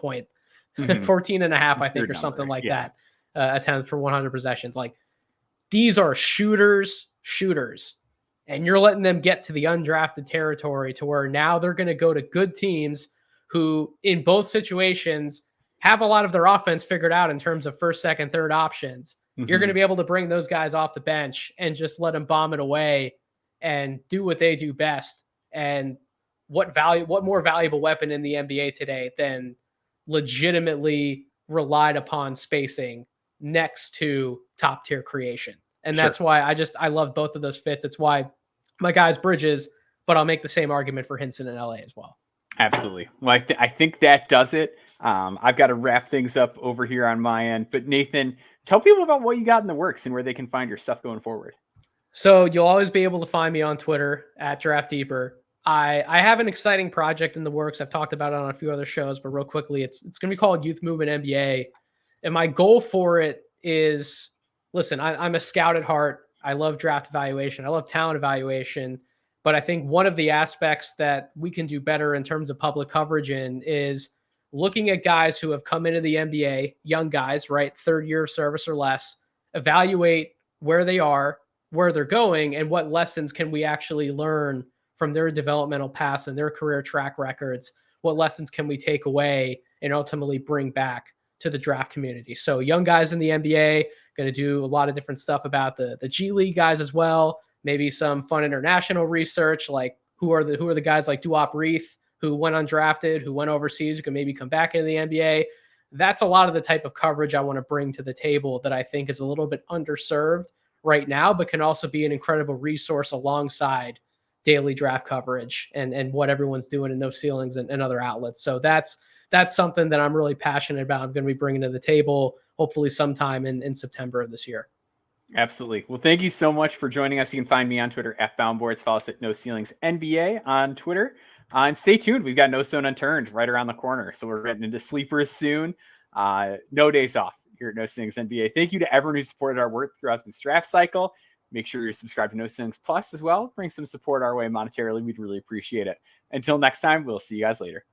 and a half, I think, or something like that, attempts per 100 possessions. Like, these are shooters, and you're letting them get to the undrafted territory to where now they're going to go to good teams who in both situations have a lot of their offense figured out in terms of first, second, third options. You're going to be able to bring those guys off the bench and just let them bomb it away and do what they do best. And what more valuable weapon in the NBA today than legitimately relied upon spacing next to top tier creation? And that's why I love both of those fits. It's why my guy's Bridges, but I'll make the same argument for Hinson in LA as well. Absolutely. Well, I think that does it. I've got to wrap things up over here on my end. But Nathan, tell people about what you got in the works and where they can find your stuff going forward. So you'll always be able to find me on Twitter at Draft Deeper. I have an exciting project in the works. I've talked about it on a few other shows, but real quickly, it's going to be called Youth Movement NBA. And my goal for it is, listen, I'm a scout at heart. I love draft evaluation. I love talent evaluation. But I think one of the aspects that we can do better in terms of public coverage is looking at guys who have come into the NBA, young guys, right? Third year of service or less, evaluate where they are, where they're going, and what lessons can we actually learn from their developmental paths and their career track records. What lessons can we take away and ultimately bring back to the draft community? So young guys in the NBA, going to do a lot of different stuff about the G League guys as well. Maybe some fun international research, like who are the guys like Duop Reith, who went undrafted, who went overseas, who can maybe come back into the NBA. That's a lot of the type of coverage I want to bring to the table that I think is a little bit underserved right now, but can also be an incredible resource alongside daily draft coverage and what everyone's doing in those ceilings and other outlets. So that's something that I'm really passionate about. I'm going to be bringing to the table, hopefully sometime in September of this year. Absolutely. Well, thank you so much for joining us. You can find me on Twitter at Boundboards. Follow us at No Ceilings NBA on Twitter. And stay tuned. We've got No Stone Unturned right around the corner. So we're getting into sleepers soon. No days off here at No Ceilings NBA. Thank you to everyone who supported our work throughout this draft cycle. Make sure you're subscribed to No Ceilings Plus as well. Bring some support our way monetarily. We'd really appreciate it. Until next time, we'll see you guys later.